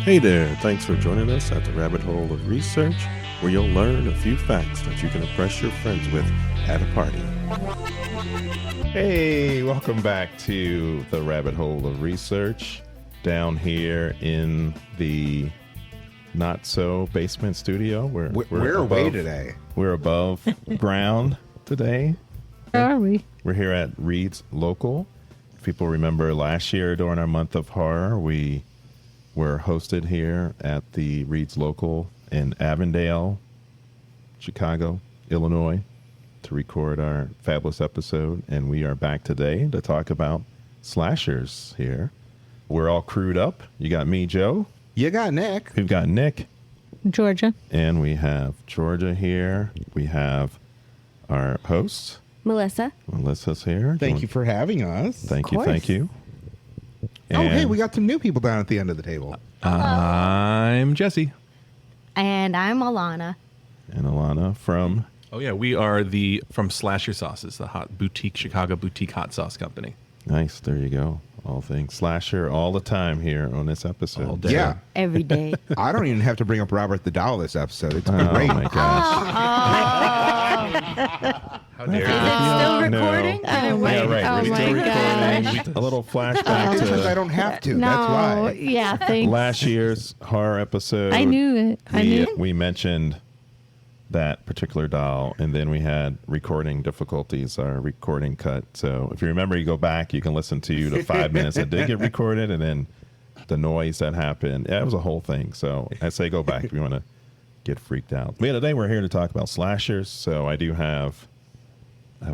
Hey there, thanks for joining us at the Rabbit Hole of Research, where you'll learn a few facts that you can impress your friends with at a party. Hey, welcome back to the Rabbit Hole of Research down here in the not-so basement studio. We're away today. We're above ground today. Where are we? We're here at Reed's Local. If people remember last year during our month of horror, we were hosted here at the Reed's Local in Avondale, Chicago, Illinois, to record our fabulous episode. And we are back today to talk about slashers here. We're all crewed up. You got me, Joe. You got Nick. We've got Nick. Georgia. And we have Georgia here. We have our host, Melissa. Melissa's here. Thank you for having us. Thank you. Oh, hey, And we got some new people down at the end of the table. I'm Jesse. And I'm Alana. And Alana from... Oh yeah, we are from Slasher Sauces, the Chicago boutique hot sauce company. Nice. There you go. All things slasher all the time here on this episode. All day. Yeah. Every day. I don't even have to bring up Robert the Doll this episode. It's Oh great. my gosh. How dare Is you? it still No. recording? Oh my, Yeah, right. oh We're my still gosh. recording. A little flashback Because I to don't have to. No, That's why. yeah, thanks. last year's horror episode. I knew it. I knew. We mentioned that particular doll, and then we had recording difficulties, our recording cut. So if you remember, you go back, you can listen to the 5 minutes that did get recorded, and then the noise that happened. Yeah, it was a whole thing. So I say go back if you want to get freaked out. But yeah, today we're here to talk about slashers. So I do have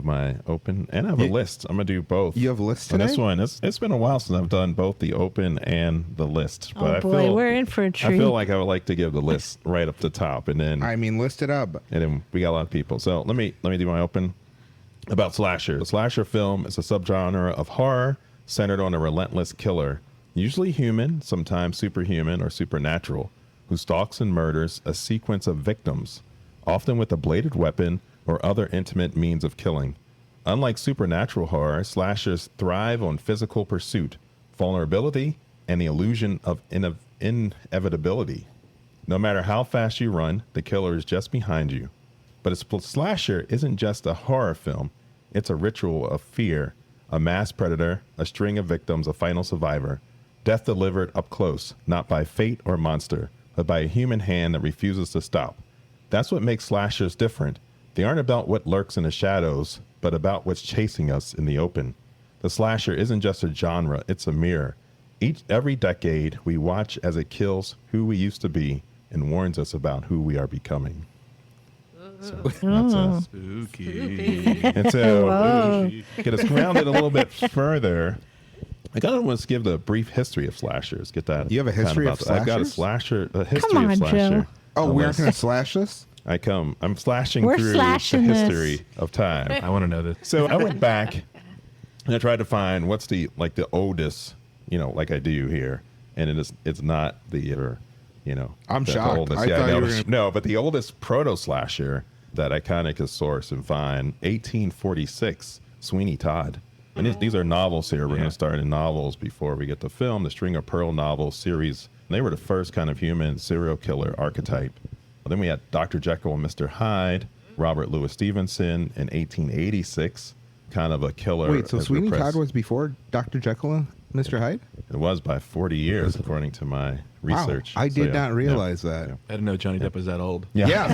my open, and I have a list. I'm going to do both. You have a list On today? this one, it's been a while since I've done both the open and the list. But Oh I boy, feel, we're in for a treat. I feel like I would like to give the list right up the top, and then I mean, list it up. we got a lot of people. So let me do my open about slasher. The slasher film is a subgenre of horror centered on a relentless killer, usually human, sometimes superhuman or supernatural, who stalks and murders a sequence of victims, often with a bladed weapon or other intimate means of killing. Unlike supernatural horror, slashers thrive on physical pursuit, vulnerability, and the illusion of inevitability. No matter how fast you run, the killer is just behind you. But a slasher isn't just a horror film. It's a ritual of fear, a mass predator, a string of victims, a final survivor. Death delivered up close, not by fate or monster, but by a human hand that refuses to stop. That's what makes slashers different. They aren't about what lurks in the shadows, but about what's chasing us in the open. The slasher isn't just a genre, it's a mirror. Every decade, we watch as it kills who we used to be and warns us about who we are becoming. So that's us. Spooky. And so, Whoa. get us grounded a little bit further. I kind of want to give the brief history of slashers. Get that? You have a history of I've got a slashers? history Come of on, slasher. Joe. Oh, A we aren't list. going to slash this? I'm slashing We're through slashing the this. history of time. I want to know this. So I went back and I tried to find what's the oldest, like I do here, and it's not I'm the shocked. oldest. I Yeah, thought no, you were gonna- no, but the oldest proto slasher that I kind of could source and find 1846 Sweeney Todd. And these are novels here. We're going to start in novels before we get to film. The String of Pearl novels series. They were the first kind of human serial killer archetype. Then we had Dr. Jekyll and Mr. Hyde, Robert Louis Stevenson in 1886, kind of a killer. Wait, so as Sweeney repressed- Todd was before Dr. Jekyll and Mr. Hyde? It was by 40 years, according to my research. Wow, I So, did yeah, not realize yeah, that. yeah. I didn't know Johnny Depp was that old. Yeah.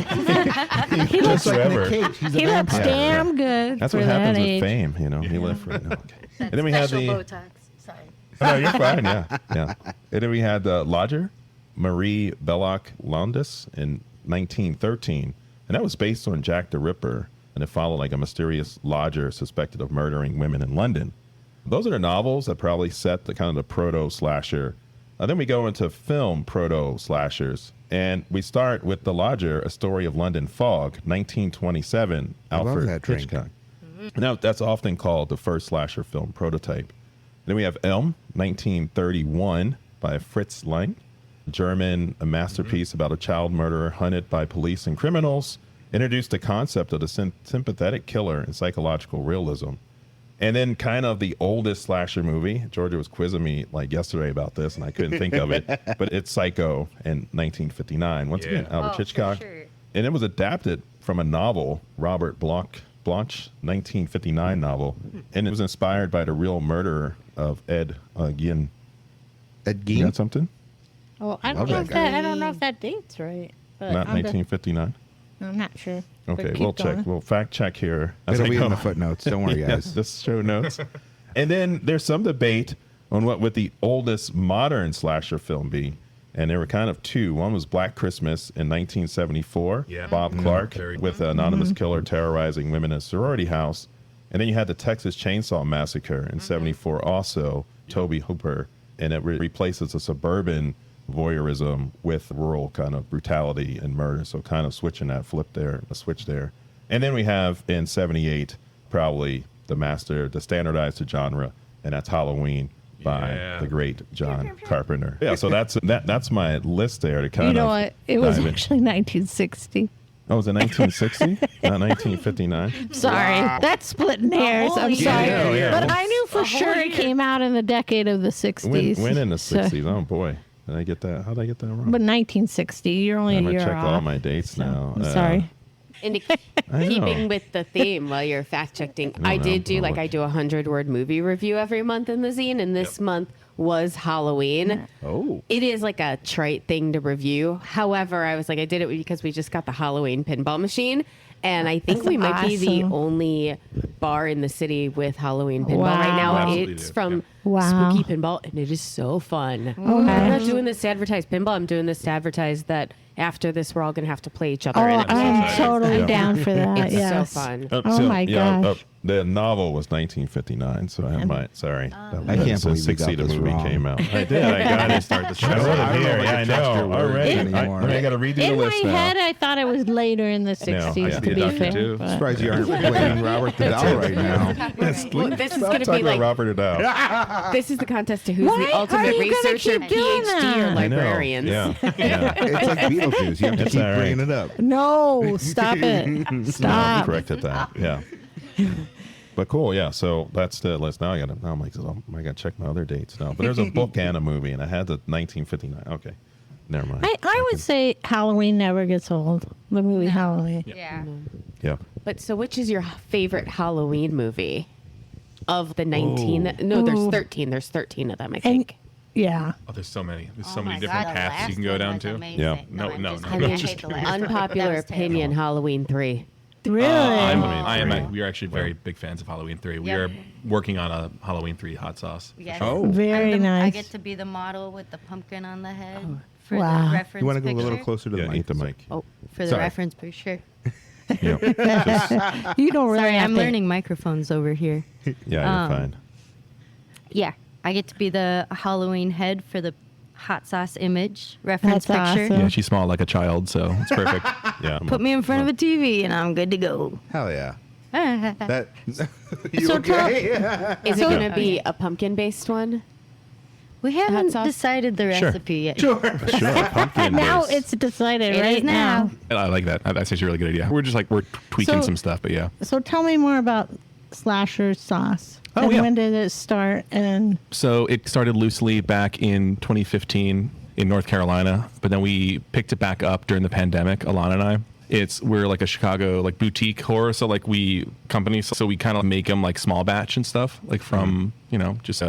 He looks, Just like forever. Nick Cage. He's a he looks vampire. damn good That's for what happens that with age. fame, He lived for it. No, okay. And then we had the. Botox. Sorry. No, you're fine. Yeah. And then we had the lodger, Marie Belloc Landis, in 1913, and that was based on Jack the Ripper, and it followed like a mysterious lodger suspected of murdering women in London. Those are the novels that probably set the kind of the proto slasher. Then we go into film proto slashers, and we start with The Lodger, A Story of London Fog, 1927, I love Alfred that drink. Hitchcock. Now, that's often called the first slasher film prototype. Then we have Elm, 1931, by Fritz Lang, German, a masterpiece about a child murderer hunted by police and criminals, introduced the concept of the sympathetic killer and psychological realism. And then kind of the oldest slasher movie. Georgia was quizzing me like yesterday about this, and I couldn't think of it. But it's Psycho in 1959. Once again, Albert Hitchcock. Sure. And it was adapted from a novel, Robert Blanche 1959 novel. And it was inspired by the real murderer of Ed Gein. Ed You Gein? got something? Oh, I Love don't know that if guy. that. I don't know if that date's right. But Not I'm 1959. I'm not sure. But Okay, keep we'll going. check. We'll fact check here. as It'll I be go. in the footnotes. Don't worry, Yes, guys. just show notes. And then there's some debate on what would the oldest modern slasher film be. And there were kind of two. One was Black Christmas in 1974. Yeah. Bob Clark Very with an anonymous killer terrorizing women in a sorority house. And then you had the Texas Chainsaw Massacre in 74 also, Toby Hooper. And it replaces a suburban voyeurism with rural kind of brutality and murder. So kind of switching that flip there, a switch there. And then we have in 78, probably the standardized genre, and that's Halloween by Yeah. the great John Carpenter. Yeah, so that's my list there to kind You know of. what? It was dive in. actually 1960. Oh, was it 1960? Not 1959? Sorry, that's splitting hairs. I'm whole sorry, year. Yeah. but I knew for A whole sure it year. came out in the decade of the 60s. When in the So- 60s? Oh, boy. Did I get that? How did I get that wrong? But 1960, you're only I'm a going year to check off. all my dates So, now. I'm sorry. And I know. keeping with the theme while you're fact checking, don't I know. did do I'll like look. I do a 100-word movie review every month in the zine, and this month was Halloween. Oh. It is like a trite thing to review. However, I was like, I did it because we just got the Halloween pinball machine. And I think That's we might be the awesome. only bar in the city with Halloween pinball Wow. right now. Absolutely It's do. from Wow. Spooky Pinball, and it is so fun. Okay. I'm not doing this to advertise pinball. I'm doing this to advertise that after this, we're all going to have to play each other. Oh, and I'm excited. totally Yeah. down for that. it's yes. so fun. Oh my gosh. The novel was 1959, so I might. Sorry, I can't believe you got 60 the this movie wrong. came out. I did. I got it. Start the show. I wrote I it don't know here. if I Yeah, I can trust your know. words Already. anymore. I got to redo the In my list now. head, I thought it was later in the 60s, I to did be that fair. too. but- Surprised you aren't playing Robert the Doll right now. Well, this is Stop going to talking be like about Robert Adele. this is the contest to who's Why the are ultimate you gonna researcher, keep doing PhD, or that? I know. librarians. Yeah. Yeah. It's like Beetlejuice. You have to It's keep all right. bringing it up. No, stop it. No, Stop. corrected that. Yeah. But cool, yeah. So that's the list. Now I'm like, oh, I got to check my other dates now. But there's a book and a movie, and I had the 1959. Okay, never mind. I would say Halloween never gets old. The movie Halloween. Yeah. Yeah. But so, which is your favorite Halloween movie of the 19? No, there's Ooh. 13. There's 13 of them, I And think. yeah, Oh, there's so many. There's Oh so many different paths you can go down to. Yeah. No, I'm no, just no, kidding. no, just kidding. Unpopular opinion: Halloween 3. really. We are actually very big fans of Halloween 3. We are working on a Halloween 3 hot sauce. for Yes. sure. Oh. Very I nice. get to be the model with the pumpkin on the head for Wow. the reference You want to go a little picture? closer to the Yeah, mic? eat the mic. Oh, for the Sorry. reference picture. Yeah. You don't really Sorry, have I'm to. learning microphones over here. Yeah, you're fine. Yeah, I get to be the Halloween head for the hot sauce image reference That's picture. awesome. Yeah, she's small like a child, so it's perfect. Yeah. Put me in front of a TV and I'm good to go. Hell yeah. That. You So okay? Is So- it going to be a pumpkin-based one? We haven't sauce? decided the Sure. recipe yet. Sure. Pumpkin Now based. it's decided It right is now. I like that. That's actually a really good idea. We're tweaking So- some stuff, but yeah. So tell me more about slasher sauce. Oh, and yeah. when did it start? And So it started loosely back in 2015 in North Carolina, but then we picked it back up during the pandemic, Alana and I. We're like a Chicago like boutique horror, so like we we kind of make them like small batch and stuff, like from just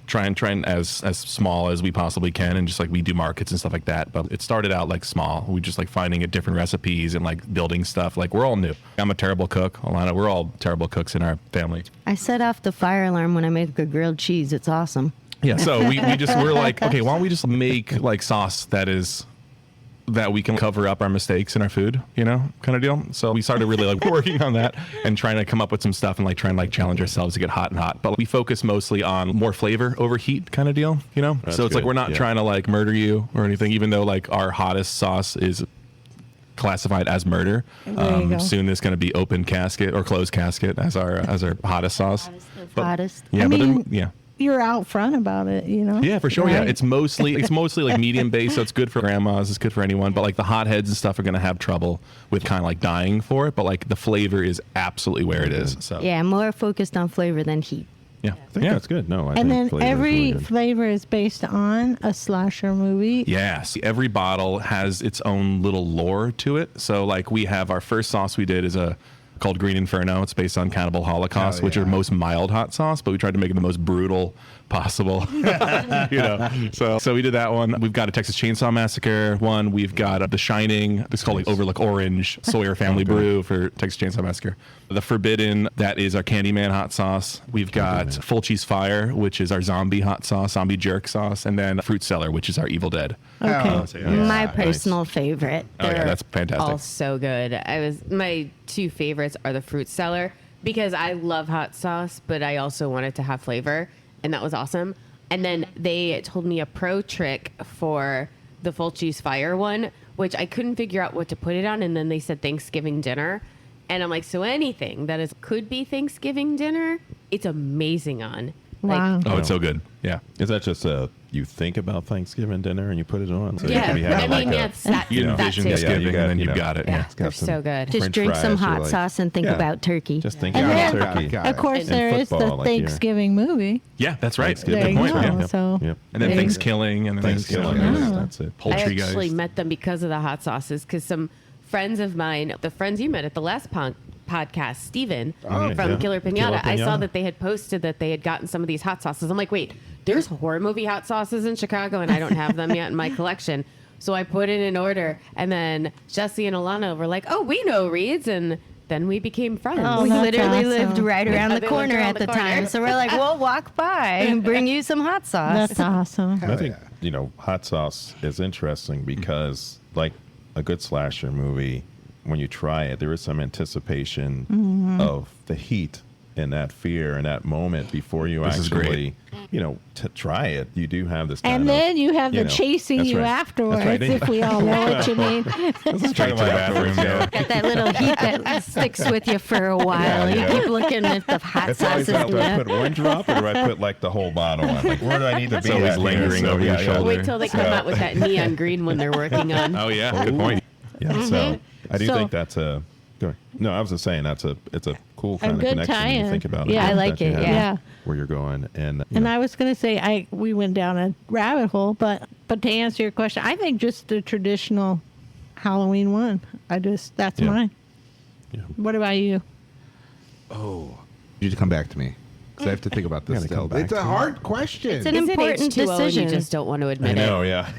try and as small as we possibly can, and just like we do markets and stuff like that. But it started out like small. We just like finding different recipes and like building stuff. Like we're all new. I'm a terrible cook, Alana. We're all terrible cooks in our family. I set off the fire alarm when I make a grilled cheese. It's awesome. Yeah, so we're like, okay, why don't we just make like sauce that we can cover up our mistakes in our food, kind of deal. So we started really like working on that and trying to come up with some stuff and like trying to like challenge ourselves to get hot and hot. But we focus mostly on more flavor over heat kind of deal, That's so it's like good, we're not yeah. trying to like murder you or anything, even though like our hottest sauce is classified as murder. There you go. Soon it's going to be open casket or closed casket as our hottest sauce. Hottest of But- hottest. Yeah, I but mean, yeah. you're out front about it, you know? Yeah, for sure. Yeah, Right? it's mostly like medium base, so it's good for grandmas. It's good for anyone. But like the hotheads and stuff are gonna have trouble with kind of like dying for it. But like the flavor is absolutely where it is. So Yeah, more focused on flavor than heat. yeah, I think that's good. No, I And think then flavor is every really good. flavor is based on a slasher movie. Yes, every bottle has its own little lore to it. So like we have our first sauce we did is called Green Inferno. It's based on Cannibal Holocaust, which are most mild hot sauce, but we tried to make it the most brutal possible. So we did that one. We've got a Texas Chainsaw Massacre one. We've got The Shining. It's called like Overlook Orange Sawyer Family Brew for Texas Chainsaw Massacre. The Forbidden, that is our Candyman hot sauce. We've got Full Cheese Fire, which is our zombie hot sauce, zombie jerk sauce, and then Fruit Cellar, which is our Evil Dead. Okay. My personal favorite. Oh yeah, that's fantastic. All so good. My two favorites are the Fruit Cellar because I love hot sauce, but I also wanted to have flavor, and that was awesome. And then they told me a pro trick for the Full Cheese Fire one, which I couldn't figure out what to put it on, and then they said Thanksgiving dinner. And I'm like, so anything that could be Thanksgiving dinner, it's amazing on. Wow. Oh, it's so good. Yeah. Is that just you think about Thanksgiving dinner and you put it on? So Yeah, you have I mean, it's that, You that envision too. Thanksgiving you got- and then you you've know, got it. Yeah, Yeah. they're got some so good. Just French drink some fries are hot like- sauce and think Yeah. about turkey. Just think And about then, turkey. Got it. of course, And there is the football, like you're- Thanksgiving movie. Yeah, that's right. Thanksgiving. There Good you point. go. Yeah. So, Yep. And then there you go. Thanksgiving and then Thanksgiving. Oh. That's it. I Poultry actually guys. met them because of the hot sauces, because some friends of mine, the friends you met at the last podcast, Steven from yeah. Killer Pinata, Killer I saw Pinata. that they had posted that they had gotten some of these hot sauces. I'm like, wait, there's horror movie hot sauces in Chicago, and I don't have them yet in my collection. So I put in an order, and then Jesse and Alana were like, oh, we know Reeds, and then we became friends. Oh, We that's literally awesome. lived right around Yeah, the they corner lived around at the the corner. time. So we're like, we'll walk by and bring you some hot sauce. That's awesome. I think hot sauce is interesting because, like a good slasher movie, when you try it, there is some anticipation of the heat and that fear and that moment before you This is actually, to try it. You do have this, kind And of, then you have the know, chasing that's you right. afterwards, That's right. if we all know what you mean. Straight to the bathroom. Yeah. Got that little heat that sticks with you for a while. Yeah. You keep looking at the hot It's always sauces. about, do I and put one drop or do I put like the whole bottle on? Like, where do I need to be? always at here? lingering over your shoulder. Wait till they come out with that neon green one they're working on. Oh yeah. Good point. Yeah, so I do So- think that's a. Go ahead. No, I was just saying it's a cool kind of good connection when you tie-in. think about Yeah. it. I like that you it, have yeah. where you're going, and And I was going to say, we went down a rabbit hole, but to answer your question, I think just the traditional Halloween one. That's Yeah. mine. Yeah. What about you? You need to come back to me because I have to think about this Gotta still. come back It's a to hard question. It's an Is it important H2O and decision. you just don't want to I admit know, it? yeah.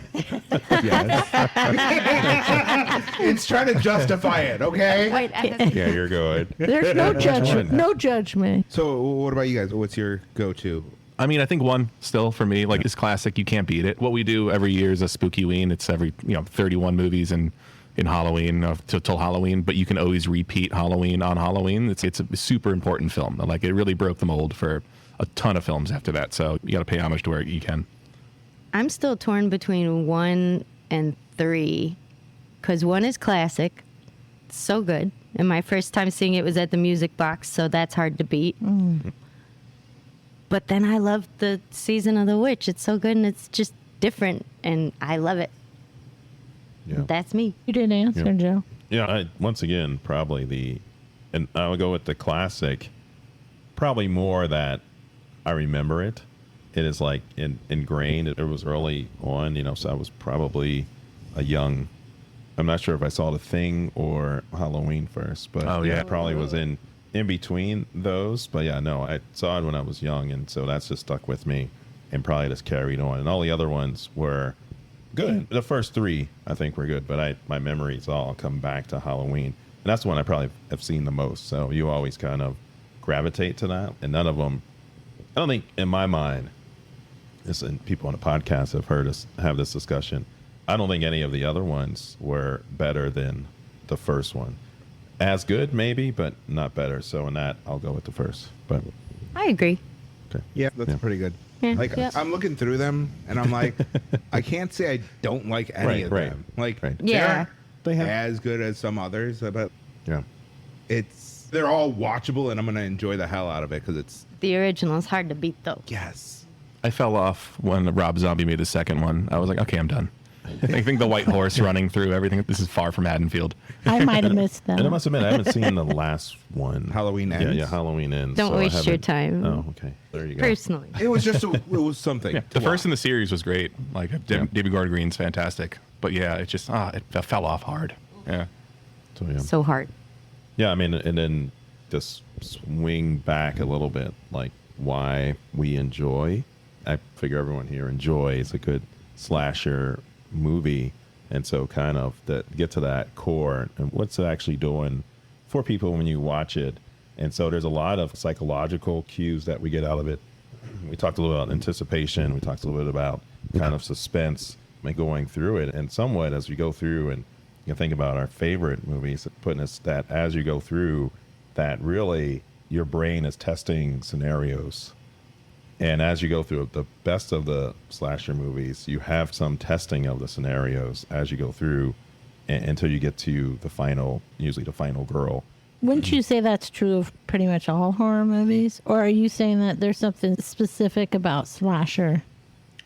It's trying to justify it, okay? Wait, Yeah, you're good. There's no judgment. one? No judgment. So, what about you guys? What's your go-to? I mean, I think one still for me, like, is classic. You can't beat it. What we do every year is a spooky ween. It's every 31 movies in Halloween till Halloween, but you can always repeat Halloween on Halloween. It's a super important film. Like, it really broke the mold for a ton of films after that. So you got to pay homage to where you can. I'm still torn between 1 and 3 because 1 is classic. It's so good. And my first time seeing it was at the Music Box, so that's hard to beat. But then I love the Season of the Witch. It's so good and it's just different, and I love it. Yeah. That's me. You didn't answer, Yeah. Joe. Yeah, once again, probably and I would go with the classic, probably more that I remember it. It is like ingrained. It was early on, so I was probably a young, I'm not sure if I saw The Thing or Halloween first, but Oh, yeah. it probably was in between those. But yeah, no, I saw it when I was young, and so that's just stuck with me and probably just carried on. And all the other ones were good. The first 3, I think, were good, but my memories all come back to Halloween. And that's the one I probably have seen the most. So you always kind of gravitate to that. And none of them, I don't think, in my mind, and people on the podcast have heard us have this discussion, I don't think any of the other ones were better than the first one. As good, maybe, but not better. So in that, I'll go with the first. But I agree. okay. Yeah, that's pretty good. Yeah. Like, Yeah. I'm looking through them, and I'm like, I can't say I don't like any of Right. them. Like, Right. they Yeah. aren't They have- as good as some others, but Yeah. they're all watchable, and I'm gonna enjoy the hell out of it because it's The original is hard to beat, though. yes. I fell off when Rob Zombie made the second one. I was like, okay, I'm done. I think the white horse running through everything. This is far from Haddonfield. I might have missed that. And I must admit, I haven't seen the last one. Halloween Ends? Yeah, Halloween Ends. Don't so I waste your haven't- time. Oh, okay. There you go. Personally. It was just it was something. Yeah, the first in the series was great. Like David Gordon Green's fantastic. But yeah, it just it fell off hard. Yeah. So, yeah. So hard. Yeah, I mean, and then just swing back a little bit, like why we enjoy. I figure everyone here enjoys a good slasher movie, and so kind of that get to that core and what's it actually doing for people when you watch it. And so there's a lot of psychological cues that we get out of it. We talked a little about anticipation. We talked a little bit about kind of suspense and going through it, and somewhat as we go through and you think about our favorite movies, putting us that as you go through, that really your brain is testing scenarios. And as you go through the best of the slasher movies, you have some testing of the scenarios as you go through until you get to the final, usually the final girl. Wouldn't you say that's true of pretty much all horror movies? Or are you saying that there's something specific about slasher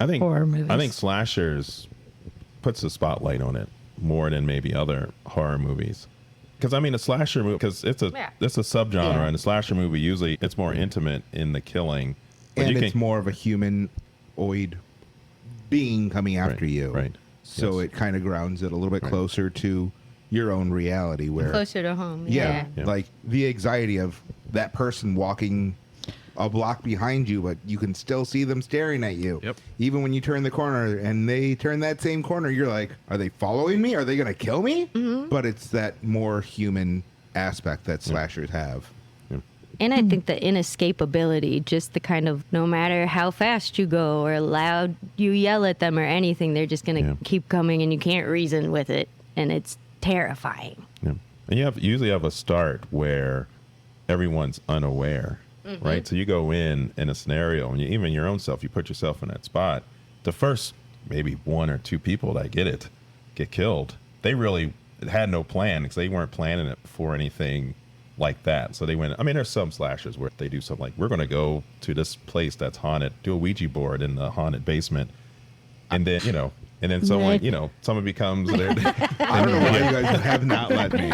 horror movies? I think slashers puts the spotlight on it more than maybe other horror movies. Because I mean, a slasher movie, because it's a subgenre, and a slasher movie usually it's more intimate in the killing, but And it's more of a humanoid being coming after you. Right. So Yes. it kind of grounds it a little bit closer to your own reality where Closer to home. yeah, Yeah. like the anxiety of that person walking a block behind you, but you can still see them staring at you. Yep. Even when you turn the corner and they turn that same corner, you're like, are they following me? Are they going to kill me? But it's that more human aspect that slashers have. And I think the inescapability, just the kind of no matter how fast you go or loud you yell at them or anything, they're just going to keep coming and you can't reason with it. And it's terrifying. Yeah. And you usually have a start where everyone's unaware, right? So you go in a scenario, and even your own self, you put yourself in that spot. The first maybe one or two people that get killed, they really had no plan because they weren't planning it for anything like that. So they went, I mean, there's some slashers where they do something like, we're going to go to this place that's haunted, do a Ouija board in the haunted basement. And then, and then someone, someone becomes there. I don't know why you guys have not let me.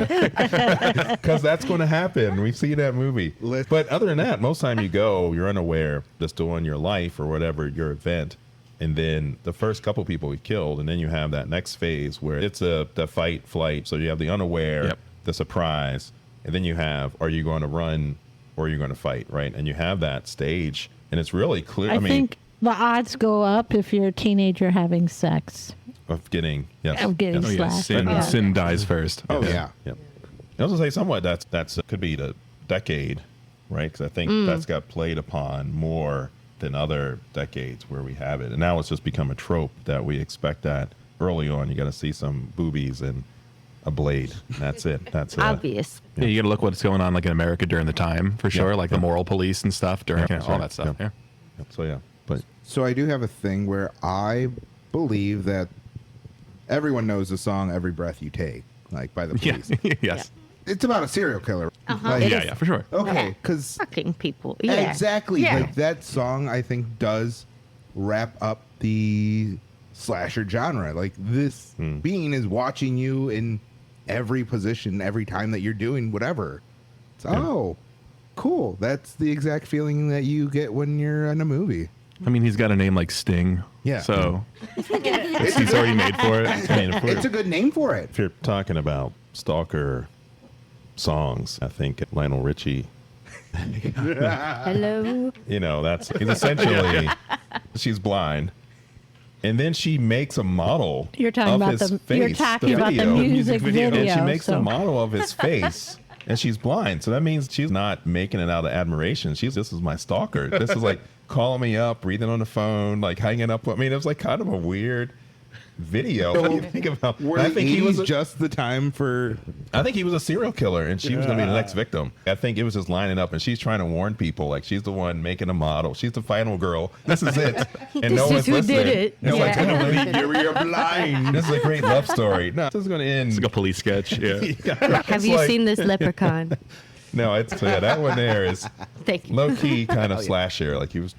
Because that's going to happen. We've seen that movie. But other than that, most time you go, you're unaware, just doing your life or whatever, your event. And then the first couple people we killed, and then you have that next phase where it's the fight, flight. So you have the unaware, the surprise, and then you have, are you going to run or are you going to fight, right? And you have that stage, and it's really clear. I think the odds go up if you're a teenager having sex. Of getting, slashed. Sin dies first. Oh, yeah. I was going to say somewhat that's could be the decade, right? Because I think that's got played upon more than other decades where we have it. And now it's just become a trope that we expect that early on. You got to see some boobies and a blade. And that's it. That's Obvious. Yeah, you got to look what's going on like in America during the time for sure, like the moral police and stuff during all that stuff. Yeah. So, yeah. But So I do have a thing where I believe that everyone knows the song "Every Breath You Take," like by the Police. Yes. It's about a serial killer. Like, It Yeah, is. yeah, for sure. Okay, because Fucking people. Yeah. exactly, Yeah. like that song, I think does wrap up the slasher genre. Like this being is watching you in every position, every time that you're doing whatever. It's, oh, cool. That's the exact feeling that you get when you're in a movie. I mean, he's got a name like Sting. Yeah. So he's already made for it. I mean, It's a good name for it. if you're talking about stalker songs, I think Lionel Richie, Hello. that's he's essentially, she's blind. And then she makes a model You're talking of about his the face. you're talking about the video. music video. And she makes so. a model of his face, and she's blind. So that means she's not making it out of admiration. This is my stalker. This is like calling me up, breathing on the phone, like hanging up. I mean, it was like kind of a weird video. What do you think about? Were I the think he 80s was. just the time for... I think he was a serial killer, and she was going to be the next victim. I think it was just lining up, and she's trying to warn people. Like she's the one making a model. She's the final girl. This is it, and This no is one's who listening. did it. No one's Yeah. going to believe you're blind. This is a great love story. No, this is going to end. It's like a police sketch. Yeah. Have you seen this leprechaun? No, it's that one there is Thank you. low key kind of slasher. Like he was,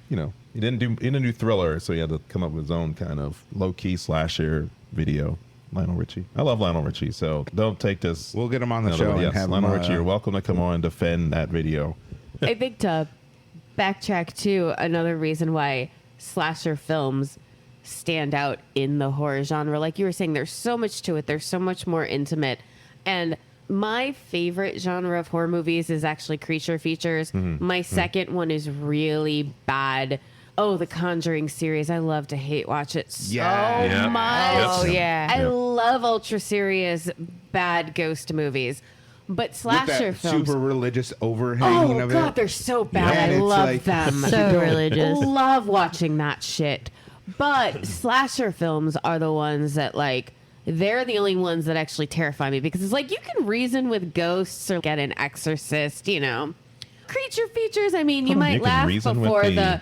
He didn't do thriller, so he had to come up with his own kind of low key slasher video. Lionel Richie. I love Lionel Richie, so don't take this. We'll get him on the show. Yes, And have Lionel him, Richie, you're welcome to come on and defend that video. I think to backtrack too, another reason why slasher films stand out in the horror genre, like you were saying, there's so much to it. There's so much more intimate. And my favorite genre of horror movies is actually creature features. My second one is really bad. Oh, the Conjuring series. I love to hate watch it so Yeah. much. Oh, yeah. I love ultra serious bad ghost movies. But With slasher that films. super religious overhanging Oh of God, it. they're so bad. Yeah, I it's love like- them. So religious. Love watching that shit. But slasher films are the ones that like they're the only ones that actually terrify me because it's like you can reason with ghosts or get an exorcist, you know. Creature features, I mean, you Hold on, might you can laugh reason with before the- the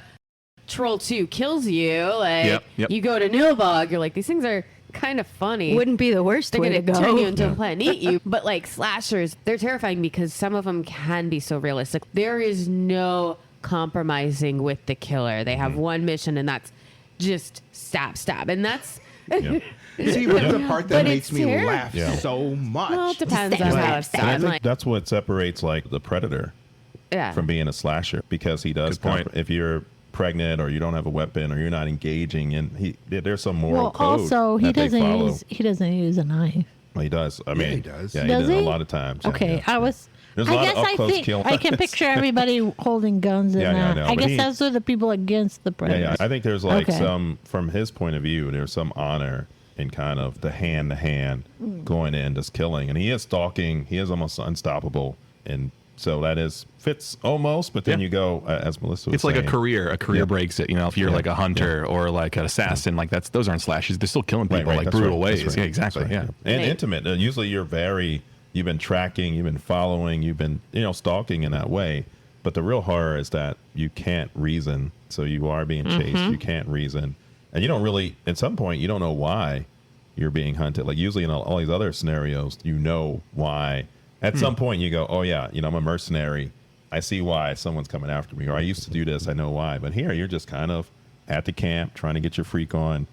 Troll 2 kills you. Like Yep. you go to Nilbog, you're like, these things are kind of funny. Wouldn't be the worst They're way going to to go. turn you into a plant and eat you. But like slashers, they're terrifying because some of them can be so realistic. There is no compromising with the killer. They have one mission and that's just stab. And that's... See, but the part that But makes it's me terrible. laugh Yeah. so much. Well, it depends Stab, on stab, how it's stab. And I done. think Like, that's what separates like the Predator yeah. from being a slasher because he does. Good point. If you're pregnant or you don't have a weapon or you're not engaging, and there's some moral Well, code. also he that they doesn't follow. use a knife. Well, he does. I Yeah, mean, he does. Yeah, Does he does he? a lot of times. Yeah, Okay, yeah, I yeah. was. There's a I lot guess of I up-close think killing. I can picture everybody holding guns in Yeah, yeah, I that. know, I but guess he- those are the people against the Yeah, predators. yeah. I think there's like Okay. some, from his point of view, there's some honor in kind of the hand to hand going in, just killing. And he is stalking. He is almost unstoppable. And so that fits almost. But then Yeah. you go, as Melissa was It's like a saying, career. A career breaks it. You know, if you're Yeah. like a hunter or like an assassin, like those aren't slashes. They're still killing Right, people right, like that's brutal right, ways. that's right, Yeah, exactly. that's right, Yeah. And Right. intimate. Usually you've been tracking, you've been following, you've been, stalking in that way. But the real horror is that you can't reason. So you are being chased. You can't reason. And you don't really, at some point, you don't know why you're being hunted. Like usually in all these other scenarios, you know why. At some point you go, oh yeah, I'm a mercenary. I see why someone's coming after me. Or I used to do this. I know why. But here you're just kind of at the camp trying to get your freak on.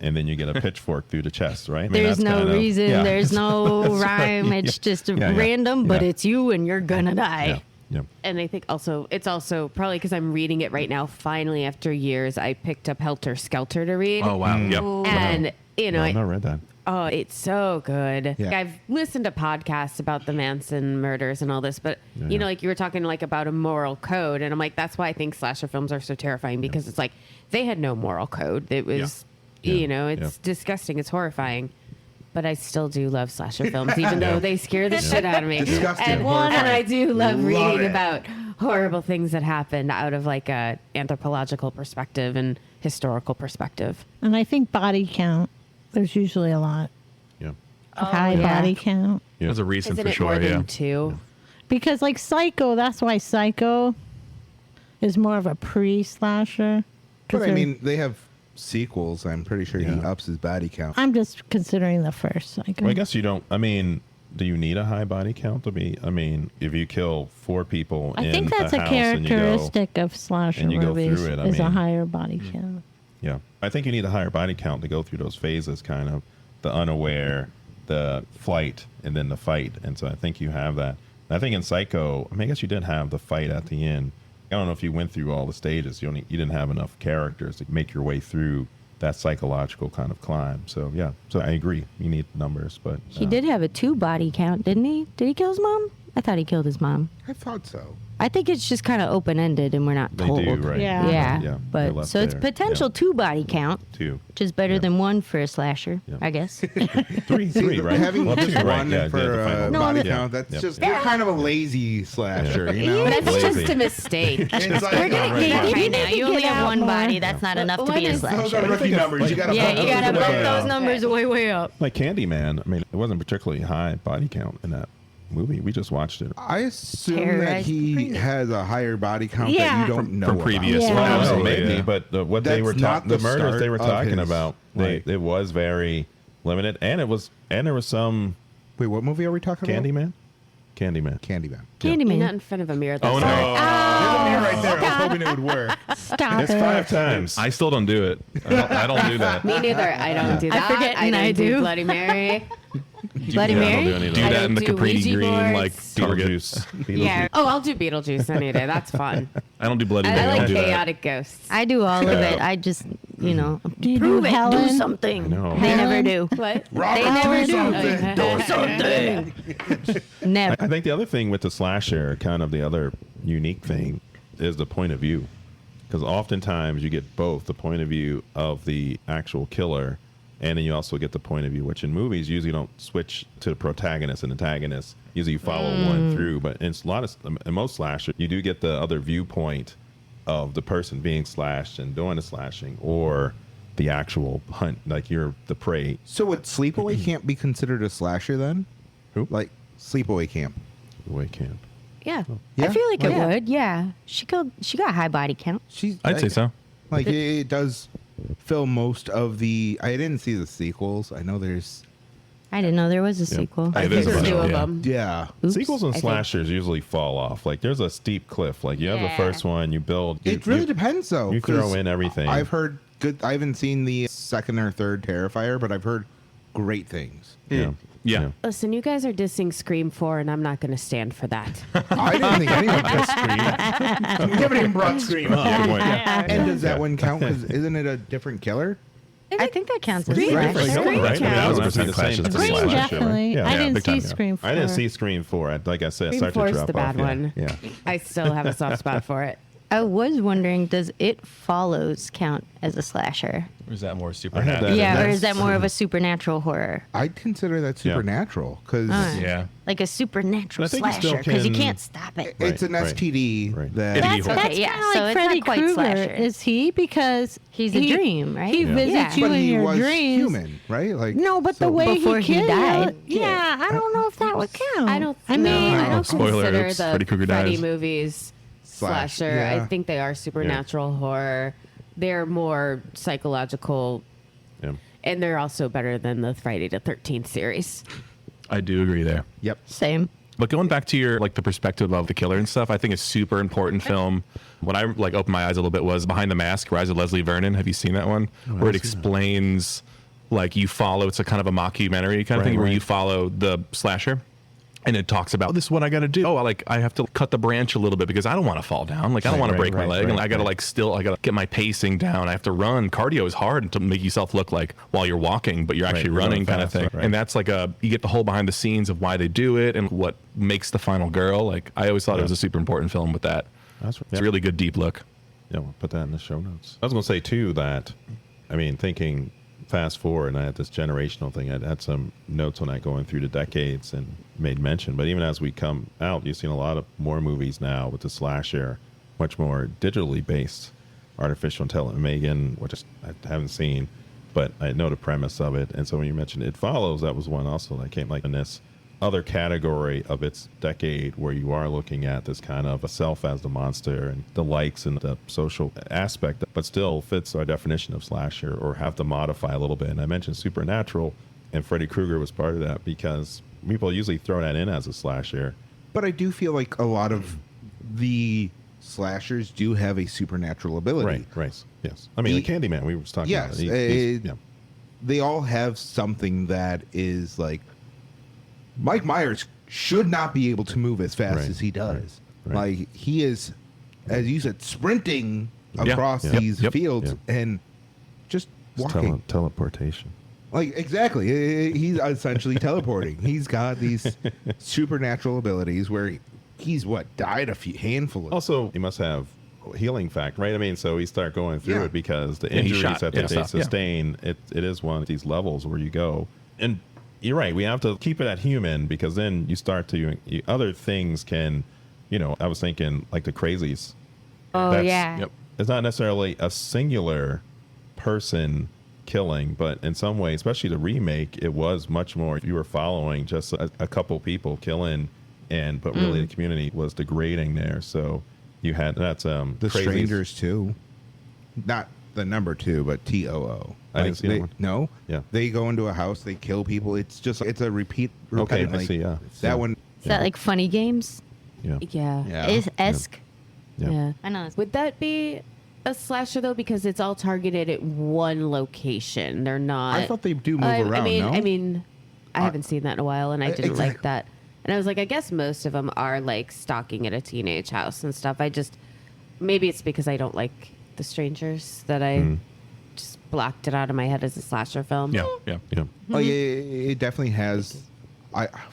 And then you get a pitchfork through the chest, right? I mean, There's that's no kind of- reason. yeah. There's no That's rhyme. right. It's just Yeah, yeah. random, but Yeah. it's you and you're gonna die. Yeah. Yeah. And I think it's also probably because I'm reading it right now. Finally, after years, I picked up Helter Skelter to read. Oh wow. Yep. And, No, I've not read that. oh, it's so good. Yeah. Like, I've listened to podcasts about the Manson murders and all this, but like you were talking like about a moral code, and I'm like, that's why I think slasher films are so terrifying because it's like they had no moral code. It was, Yeah. it's disgusting. It's horrifying. But I still do love slasher films, even though they scare the shit out of me. Disgusting, And horrifying. I do love Love reading it. about horrible things that happened out of like a anthropological perspective and historical perspective. And I think body count. There's usually a lot. Yeah. High yeah. body count. Yeah. There's a reason Isn't for it sure. more than Yeah. two? Because like Psycho, that's why Psycho is more of a pre-slasher. 'Cause But I they're- mean, they have sequels. I'm pretty sure he Yeah. ups his body count. I'm just considering the first Psycho. Well, I guess you don't. I mean, do you need a high body count to be? I mean, if you kill 4 people I in think that's a a house and you go, characteristic of slasher and you go movies through it, I is a mean- higher body count. yeah, I think you need a higher body count to go through those phases, kind of the unaware, the flight, and then the fight. And so I think you have that. And I think in Psycho, I mean, I guess you did have the fight at the end. I don't know if you went through all the stages. You didn't have enough characters to make your way through that psychological kind of climb. So yeah, so I agree. You need numbers, but He did have a 2 body count, didn't he? Did he kill his mom? I thought he killed his mom. I thought so. I think it's just kind of open ended, and we're not They told. do, right? Yeah. Yeah, they're but left so it's there. potential Yeah. 2 body count, 2, which is better Yeah. than 1 for a slasher, Yeah. I guess. 3, right? Having Well, just 2, right? one Yeah, for yeah, the final No, body body. count, Yeah. that's Yep. just you're kind of a lazy slasher, you know? That's Lazy. just a mistake. It's like, We're gonna all get right, that You right need now. to You only get have out 1 more. body. That's not enough to be a those are slasher. rookie numbers. You gotta Yeah, bump you those gotta way bump up. those numbers way up. Like Candyman, I mean, it wasn't particularly high body count in that movie. We just watched it. I assume that Terrorized he pregnant. has a higher body count that Yeah. you don't know From about. previous Yeah. Well, Absolutely, maybe, yeah. but what they That's were not the the murders they were start of talking his- about, right. it was very limited, and there was some Wait, what movie are we talking about? Candyman. Candyman. You're not Candyman. in front of a mirror. Oh That's no. all right. right there. I was hoping it would work. Stop It's it. 5 times. I still don't do it. I don't do that. Me neither. I don't do I that. forget and don't I do. Bloody Mary. Bloody Yeah, I don't Mary? do any of Do that. I that in the don't do Capri Ouija Green, boards. like Target. Beetlejuice. Yeah. Oh, I'll do Beetlejuice any day. That's fun. I don't do Bloody Mary. I I don't like do that. chaotic ghosts. I do all of it. I just, you know, Do you prove do it, do Helen? something. know. They never Helen? do. What? They never do. Do something. Never. I think the other thing with the slasher, kind of the other unique thing, is the point of view. Because oftentimes you get both the point of view of the actual killer, and then you also get the point of view, which in movies usually don't switch to the protagonist and antagonist. Usually you follow one through, but in most slasher, you do get the other viewpoint of the person being slashed and doing the slashing, or the actual hunt, like you're the prey. So would Sleepaway Camp be considered a slasher then? Who? Like Sleepaway Camp. Away camp. Yeah. Yeah? I feel like it Yeah. would. Yeah. She got high body count. I'd say so. Like it does film most of the. I didn't see the sequels. I know there's. I didn't know there was a sequel. I I there's think a there's bunch two of of them, them. Yeah. Oops. Sequels and I think- slashers usually fall off. Like there's a steep cliff. Like you have the Yeah. first one, you build. It really depends though. You throw 'cause in everything. I've heard good. I haven't seen the second or third Terrifier, but I've heard great things. Yeah. Yeah. Listen, you guys are dissing Scream 4, and I'm not going to stand for that. I didn't think anyone just Scream. You haven't even brought Scream up. Yeah, well, And does that one count? Because isn't it a different killer? I think that counts as Scream- slasher. Scream Right? I mean, that was counts. the same. Scream It's a Scream slasher, right? definitely. Yeah. I didn't big time, see yeah. Scream 4. I didn't see Scream 4. Like I said, Scream start 4 to is drop the bad off. one. Yeah. I still have a soft spot for it. I was wondering, does It Follows count as a slasher? Or is that more I had supernatural? that. Yeah, or that's- is that more of a supernatural horror? I'd consider that supernatural because Yeah. Like a supernatural I think you still slasher, because you can- can't stop it. it's an Right, STD right. that. That's- Okay, That's yeah, kind of so like it's not Freddy quite Krueger, slasher. is he? Because He's a dream, right? He Yeah. visits Yeah. you but in he your was dreams. human, right? Like No, but the so- way Before he he killed died. yeah, I don't know if that would count. I don't. I mean, I don't spoiler, consider oops, the Freddy Krueger Freddy dies. movies Slash, slasher. yeah. I think they are supernatural horror. They're more psychological, Yeah. and they're also better than the Friday the 13th series. I do agree there. Yep. Same. But going back to your like the perspective of the killer and stuff, I think a super important film. When I like opened my eyes a little bit was Behind the Mask, Rise of Leslie Vernon. Have you seen that one? Where it explains like you follow. It's a kind of a mockumentary kind of thing where you follow the slasher. And it talks about, this is what I got to do. Oh, I have to cut the branch a little bit because I don't want to fall down. Like, I don't want to break my leg. And I got to I got to get my pacing down. I have to run. Cardio is hard to make yourself look like while you're walking, but you're actually you're running going kind of fast, thing. right. And that's like you get the whole behind the scenes of why they do it and what makes the final girl. Like, I always thought it was a super important film with that. That's It's a really good deep look. Yeah, we'll put that in the show notes. I was going to say, too, that, I mean, thinking fast forward, and I had this generational thing. I had some notes on that going through the decades and made mention. But even as we come out, you've seen a lot of more movies now with the slasher, much more digitally based artificial intelligence. Megan, which I haven't seen, but I know the premise of it. And so when you mentioned It Follows, that was one also that came like in this other category of its decade where you are looking at this kind of a self as the monster and the likes and the social aspect, but still fits our definition of slasher or have to modify a little bit. And I mentioned supernatural, and Freddy Krueger was part of that because people usually throw that in as a slasher. But I do feel like a lot of the slashers do have a supernatural ability. Right. Yes. I mean, the Candyman we were talking Yes, about. He's- yeah. they all have something that is like Mike Myers should not be able to move as fast Right, as he does. right. Like he is, as you said, sprinting across Yeah. these Yep. fields and just walking. Teleportation. Like exactly, he's essentially teleporting. He's got these supernatural abilities where he's died a handful of. Also, he must have healing factor, right? I mean, so we start going through Yeah. it because the Yeah, he injuries shot. that Yeah, they stuff, yeah. sustain, it is one of these levels where you go. And you're right, we have to keep it at human because then you start to, other things can, I was thinking like the crazies. Oh, yeah. Yep. It's not necessarily a singular person killing, but in some way, especially the remake, it was much more, you were following just a couple people killing, but really the community was degrading there. So you had, that's The Crazies. Strangers too, not the number 2, but TOO. I didn't see that one. No, Yeah. they go into a house, they kill people. It's just it's a repeat. Okay, repetitive, I see, yeah. that one. Is that like funny games? Yeah. Yeah. Yeah, Is esque? Yeah. I know. Would that be a slasher though? Because it's all targeted at one location. They're not. I thought they do move around. I No? mean, I haven't seen that in a while, and I didn't exactly. like that. And I was like, I guess most of them are like stalking at a teenage house and stuff. Maybe it's because I don't like The Strangers that I just blocked it out of my head as a slasher film. Yeah. Oh yeah, it definitely has.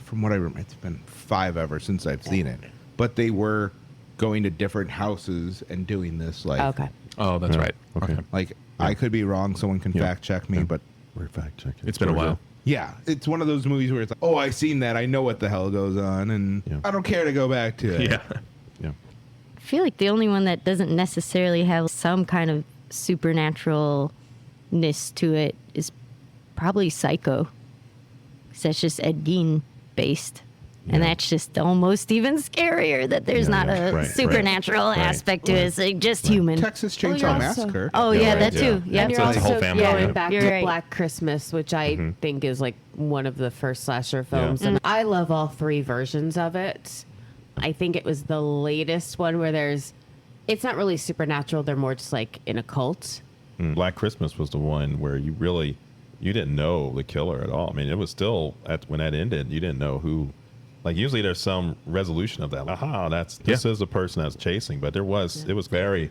From what I remember, it's been 5 ever since I've seen it. But they were going to different houses and doing this. Like, Okay. Oh, that's right. Okay. like I could be wrong. Someone can fact check me, but We're fact checking. It's been a while. yeah, it's one of those movies where it's like, oh, I seen that. I know what the hell goes on, and Yeah. I don't care to go back to it. Yeah. Yeah. I feel like the only one that doesn't necessarily have some kind of supernaturalness to it is probably Psycho. 'Cause that's just Ed Gein based. And Yeah. that's just almost even scarier that there's Yeah, not yeah. a Right, supernatural right, aspect to right, it. It's like just human. Texas Well, Chainsaw you're also- Massacre. Oh, yeah, Yeah, that right, too. yeah. Yeah. And you're So it's a also whole family, going yeah. back You're to right. Black Christmas, which I think is like one of the first slasher films. Yeah. And I love all 3 versions of it. I think it was the latest one where it's not really supernatural. They're more just like in a cult. Black Christmas was the one where you didn't know the killer at all. I mean, it was still when that ended, you didn't know who. Like usually there's some resolution of that. Aha, this is the person that's chasing. But it was very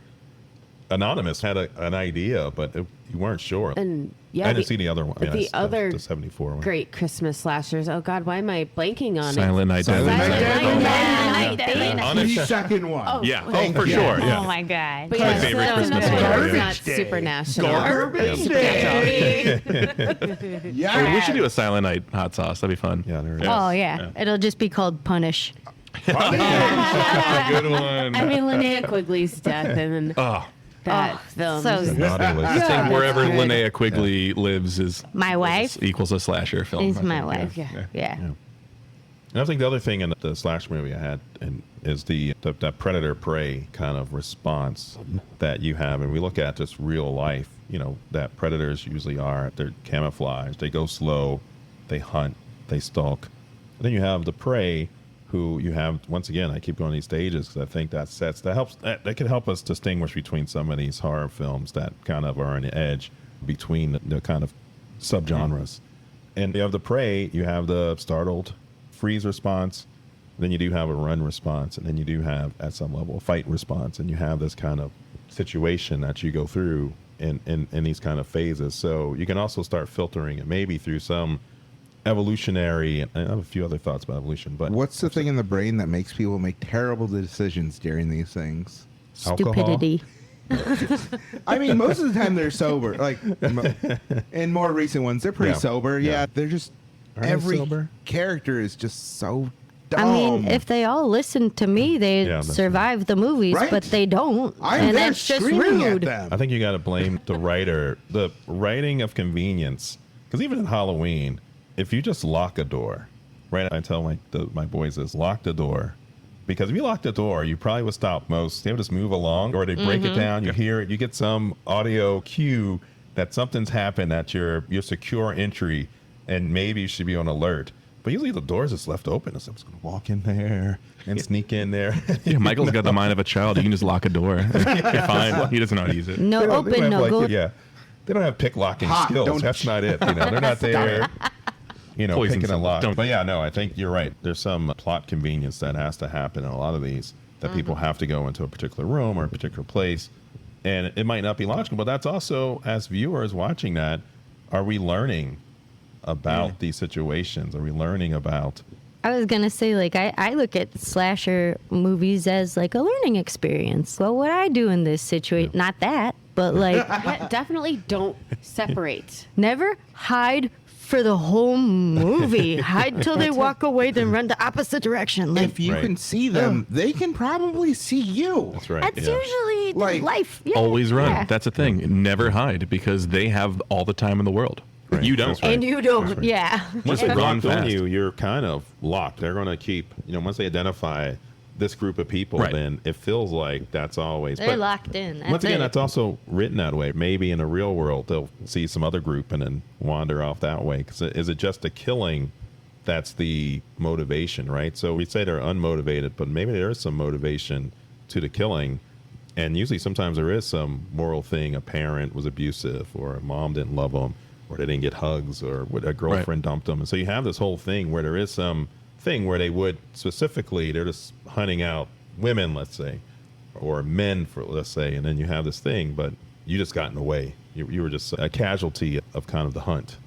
anonymous. Had an idea, but you weren't sure. And yeah, I didn't see the other one. I mean, the other the 74 one. great Christmas slashers. Oh God, why am I blanking on Silent Night. Silent Deadly Night. Night. Deadly Yeah. Honest- The second one. Yeah. Oh, Thank for you. sure. Yeah. Oh my god. But my yeah, favorite so Christmas another one. one Yeah. that's not supernatural. Garbage Day. Yeah. We should do a Silent Night hot sauce. That'd be fun. Yeah, there it is. Oh yeah. It'll just be called Punish. Good one. I mean, Linnea Quigley's death and then that film. so just- good. Naughty list. I think wherever That's good. Linnea Quigley lives is My wife equals a slasher film. is I my think, wife. Yeah. Yeah. And I think the other thing in the slash movie I had is the predator prey kind of response that you have, and we look at just real life. That predators usually are. They're camouflaged. They go slow. They hunt. They stalk. And then you have the prey, who you have once again. I keep going these stages because I think that can help us distinguish between some of these horror films that kind of are on the edge between the kind of subgenres. And you have the prey. You have the startled freeze response, then you do have a run response, and then you do have at some level a fight response, and you have this kind of situation that you go through in these kind of phases. So you can also start filtering it maybe through some evolutionary, and I have a few other thoughts about evolution, but What's the thing in the brain that makes people make terrible decisions during these things? Alcohol? Stupidity. I mean, most of the time they're sober. Like in more recent ones, they're pretty Yeah. sober. Yeah, Yeah. they're just Are they every sober? character is just so dumb. I mean, if they all listened to me, they'd Yeah, that's survive the movies, Right? but they don't. I'm and there that's just screaming at rude. them. I think you got to blame the writer, the writing of convenience. Because even in Halloween, if you just lock a door, right? I tell my boys this: lock the door. Because if you lock the door, you probably would stop most. They would just move along, or they break it down. You hear it. You get some audio cue that something's happened at your secure entry, and maybe you should be on alert. But usually the door's just left open, and someone's going to walk in there and sneak in there. Yeah, Michael's got the mind of a child. You can just lock a door. You're fine. He doesn't know how to use it. No They don't open, have, no like, go. Yeah, they don't have pick locking Hot, skills. don't- That's not it. They're not there. Poison Picking a someone. lock. Don't- But yeah, no, I think you're right. There's some plot convenience that has to happen in a lot of these, that people have to go into a particular room or a particular place, and it might not be logical. But that's also, as viewers watching that, are we learning about these situations? Are we learning about? I was gonna say, like, I look at slasher movies as like a learning experience. Well, what I do in this situation, not that, but like, Yeah, definitely don't separate. never hide for the whole movie. Hide till they walk away, then run the opposite direction. Like, If you Right. can see them, they can probably see you. That's right. that's yeah. usually Like, life. Yeah. Always run. Yeah. That's the thing. Never hide because they have all the time in the world. Right. You don't. That's right. And you don't. That's right. Yeah. Once Just they run lock on fast. you, you're kind of locked. They're going to keep, once they identify this group of people, Right. then it feels like that's always. They're locked in. Once again, it. that's also written that way. Maybe in the real world, they'll see some other group and then wander off that way. Because is it just a killing? That's the motivation, right? So we say they're unmotivated, but maybe there is some motivation to the killing. And usually sometimes there is some moral thing. A parent was abusive, or a mom didn't love them, or they didn't get hugs, or a girlfriend dumped them. And so you have this whole thing where there is some thing where they would specifically, they're just hunting out women, let's say, or men, for let's say, and then you have this thing, but you just got in the way. You were just a casualty of kind of the hunt.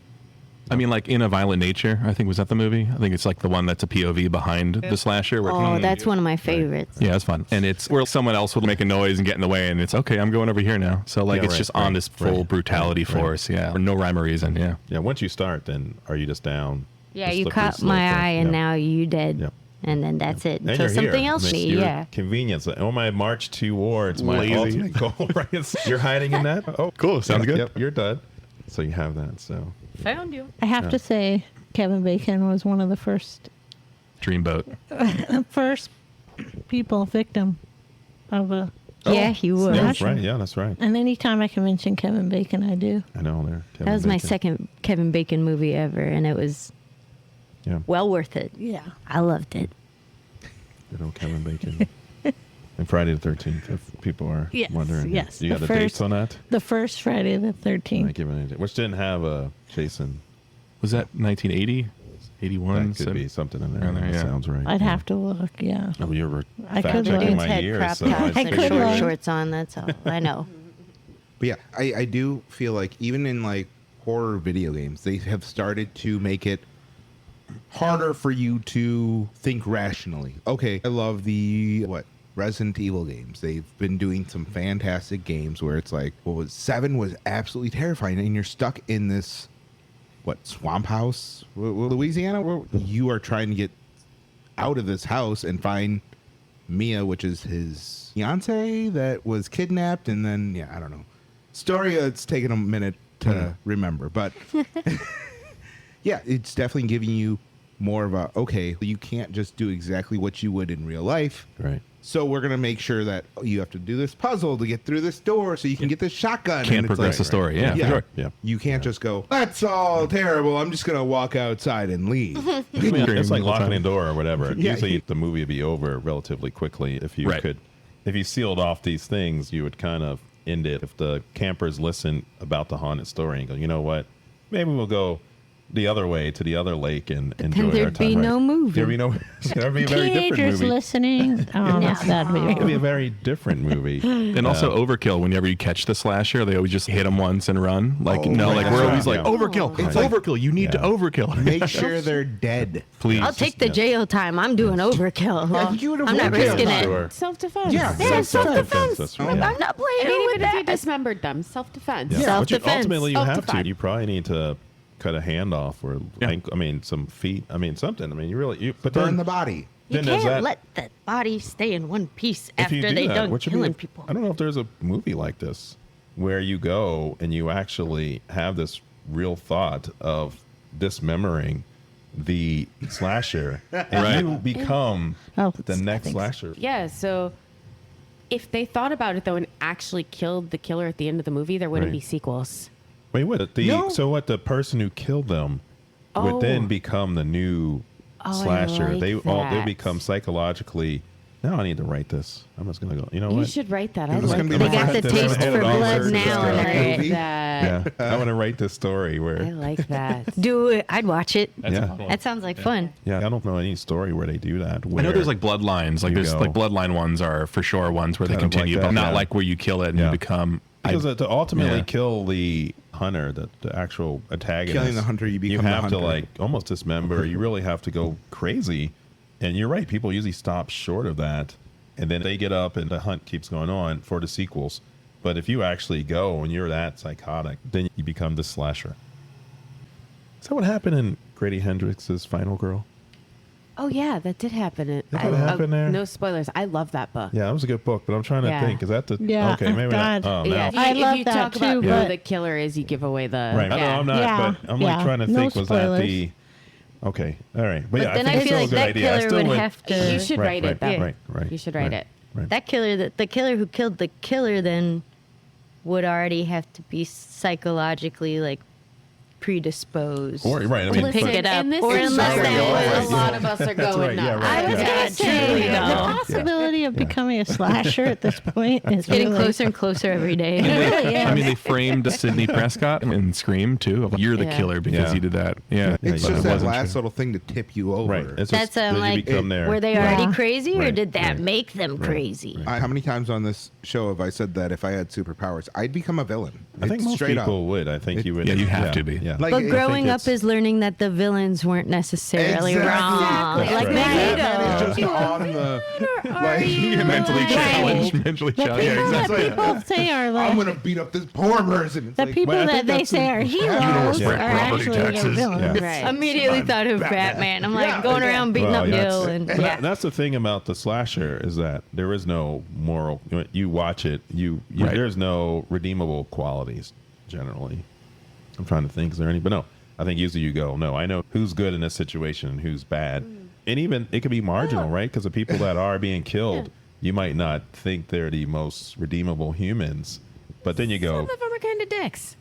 I mean, like In a Violent Nature, I think, was that the movie? I think it's like the one that's a POV behind the slasher. Where Oh, that's one of my favorites. yeah, it's fun. And it's where someone else will make a noise and get in the way, and it's okay, I'm going over here now. So, like, Yeah, it's right, just on this full right, brutality right. force, yeah. For no rhyme or reason, yeah. Yeah, once you start, then are you just down? Yeah, the you slippery caught slope my there? eye, and Yeah. now you dead. Yeah. And then that's it And until you're something here. else. I mean, Me, your yeah. Convenience. On my march towards my Lazy. ultimate goal, right? You're hiding in that? Oh, Cool, sounds good. Yep, you're done. So you have that. So Found you. I have to say, Kevin Bacon was one of the first Dreamboat. people victim of a. Yeah, he was. yeah, that's right. Yeah, that's right. And anytime I can mention Kevin Bacon, I do. I know there. Kevin That was my Bacon. second Kevin Bacon movie ever, and it was Yeah, well worth it. Yeah. I loved it. good old Kevin Bacon. And Friday the 13th, if people are Yes, wondering. yes, You got the the dates first- on that? The first Friday the 13th. Not giving anything. Which didn't have a Jason. Was that 1980? 81? That could be something in there. around there, That yeah. sounds right. I'd yeah. have to look, yeah. Oh, you were I fact could checking look. my Head ears. crop So tops I and could short look. shorts on. That's all I know. But yeah, I do feel like even in like horror video games, they have started to make it harder for you to think rationally. Okay, I love the Resident Evil games. They've been doing some fantastic games where it's like, 7 was absolutely terrifying, and you're stuck in this swamp house, Louisiana, where you are trying to get out of this house and find Mia, which is his fiance that was kidnapped, and then I don't know. Story that's taken a minute to remember, but yeah, it's definitely giving you more of a you can't just do exactly what you would in real life. Right. So we're gonna make sure that you have to do this puzzle to get through this door, so you can get this shotgun. Can't And it's progress the story, yeah, for sure. Yeah. You can't just go, that's all terrible, I'm just gonna walk outside and leave. I mean, it's like all the locking time. a door or whatever. Yeah. Usually the movie would be over relatively quickly if you Right. if you sealed off these things, you would kind of end it. If the campers listen about the haunted story and go, you know what, maybe we'll go the other way to the other lake and enjoy our there'd time. be no movie. There'd be no. There'd be a very different Teenagers movie. listening. Oh, that'd be It'd be a very different movie. And also overkill. Whenever you catch the slasher, they always just hit them once and run. Like Oh, right. like we're That's always right. like Yeah. overkill, It's like- overkill. You need to overkill. Make sure they're dead. Please. I'll take the jail time. I'm doing overkill. you would I'm not avoid risking jail it. Sure. Self-defense. Yeah. Yeah, Self-defense. That's Oh, right. I'm not playing I mean, with even if you that. dismembered them, self-defense. Yeah. But Self-defense. ultimately, you have to. Self-defense. You probably need to cut a hand off or some feet. I mean, something. I mean, but Burn then, the body. You then there's can't that. let the body stay in one piece If you after do they that, done what should killing be, people. I don't know if there's a movie like this where you go and you actually have this real thought of dismembering the slasher and you become Oh, the next I think so. slasher. Yeah, so if they thought about it though and actually killed the killer at the end of the movie, there wouldn't Right. be sequels. Wait, what? No. So what? The person who killed them would Oh. then become the new I slasher. like They that. become psychologically. Now I need to write this. I'm just gonna go. You know You what? should write that. I It was like gonna be that. They got the Then taste I had for it all blood over now. the And I they're like movie. that. Yeah, I want to write this story I where. like that. Do it. I'd watch it. Yeah. That sounds like fun. Yeah, I don't know any story where they do that. I Where know there's like bloodlines. Like you there's go. like bloodline ones are for sure ones where they Kind of continue, like but that, not yeah. like where you kill it and Yeah. you become. because to ultimately yeah. kill the hunter, the actual antagonist. Killing the hunter, you become the have to hunter. like almost dismember. You really have to go crazy. And you're right. People usually stop short of that, and then they get up, and the hunt keeps going on for the sequels. But if you actually go and you're that psychotic, then you become the slasher. Is that what happened in Grady Hendrix's Final Girl? Oh yeah, that did happen. That what happened there? No spoilers. I love that book. Yeah, that was a good book, but I'm trying to Yeah. think. Is that the Yeah. okay? Maybe God. not. Oh, Yeah, no. if you, I if love you that talk about too, who but- the killer is, you give away the. Right. Yeah. No, I'm not. Yeah. But I'm like Yeah. trying to No think. Was that spoilers. the? Okay. All right. But But yeah, then I I think feel it's like still a that good idea. I killer still would have to. You should write it. Though. Right. You should write it. Right. That killer, the killer who killed the killer, then would already have to be psychologically like predisposed Or right, I to mean, pick but- it up. in this Or unless scenario, they a lot of us are going right, yeah, nuts. right. I was Yeah. gonna say truly, the though. possibility of becoming a slasher at this point is getting really, closer and closer every day. Really, yeah. I mean, they framed Sidney Prescott in Scream too. Of, You're the Yeah. killer because Yeah. you did that. Yeah, It's but just it that wasn't last true. little thing to tip you over. Right. It's That's just, then you like, become there. were they Yeah. already crazy, or Right, did that right. make them crazy? How many times on this show have I said that if I had superpowers, I'd become a villain? I think It's most straight people up. would. I think It- you would. Yeah, you have to be. Yeah. Like, But I think growing up it's- is learning that the villains weren't necessarily Exactly. wrong. Exactly. Like Right. Magneto. Batman is just on the like You're mentally Right. challenged. Mentally the challenged. Yeah, people exactly. that people say are I'm like gonna beat up this poor person. It's the like, people well, I that think they that's say are heroes Yeah. are Property actually the taxes. villains. Right. Immediately thought of Batman. I'm like Yeah, going around beating Well, up yeah, Bill, and But that's the thing about the slasher is that there is no moral. You watch it, Right. there's no redeemable qualities generally. I'm trying to think, is there any? But no, I think usually you go, no, I know who's good in this situation and who's bad, and even it could be marginal, right? Because the people that are being killed, you might not think they're the most redeemable humans, but then you Some go, of them are kind of dicks.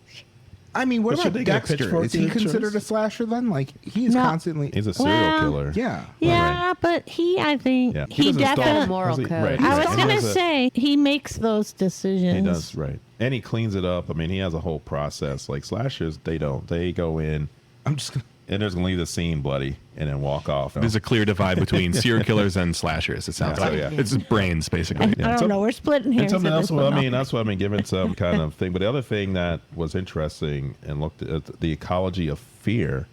I mean, what But should about they get a Dexter? pitchfork Is he to the considered a choice? slasher then? Like he's No. constantly. he's a serial Well, killer. Yeah. Yeah, but I think Yeah. he doesn't start- definitely. moral Right. code. I He's- was he gonna has a- say he makes those decisions. He does, right. And he cleans it up. I mean, he has a whole process. Like slashers, they don't. They go in I'm just gonna. and they're just gonna leave the scene bloody and then walk off. There's a clear divide between serial killers and slashers. It sounds Yeah. like Oh, yeah. it's brains basically. I don't So- know. We're splitting hairs. and something at else. this Well, one. I mean, that's what I've been given some kind of thing. But the other thing that was interesting and looked at the ecology of fear,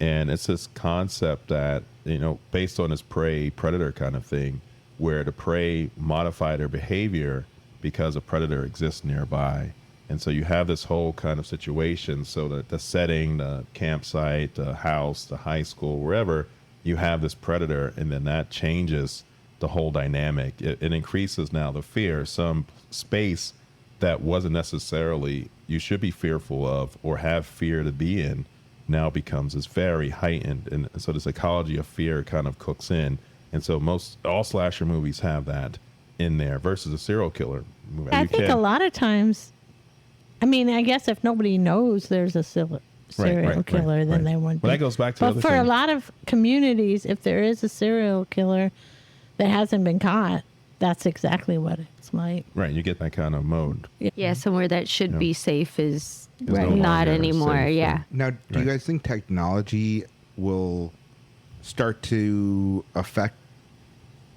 and it's this concept that based on this prey predator kind of thing, where the prey modify their behavior because a predator exists nearby. And so you have this whole kind of situation. So that the setting, the campsite, the house, the high school, wherever, you have this predator, and then that changes the whole dynamic. It increases now the fear. Some space that wasn't necessarily you should be fearful of or have fear to be in now becomes this very heightened. And so this ecology of fear kind of cooks in. And so all slasher movies have that in there versus a serial killer movie. I think a lot of times, I mean, I guess if nobody knows there's a serial killer, then they wouldn't. Well, be. that goes back to the But other for thing. a lot of communities, if there is a serial killer that hasn't been caught, that's exactly what it's like. Right, you get that kind of mode. yeah, somewhere that should Yeah. be safe is It's no not longer anymore. safe, Yeah. Now, do Right. you guys think technology will start to affect,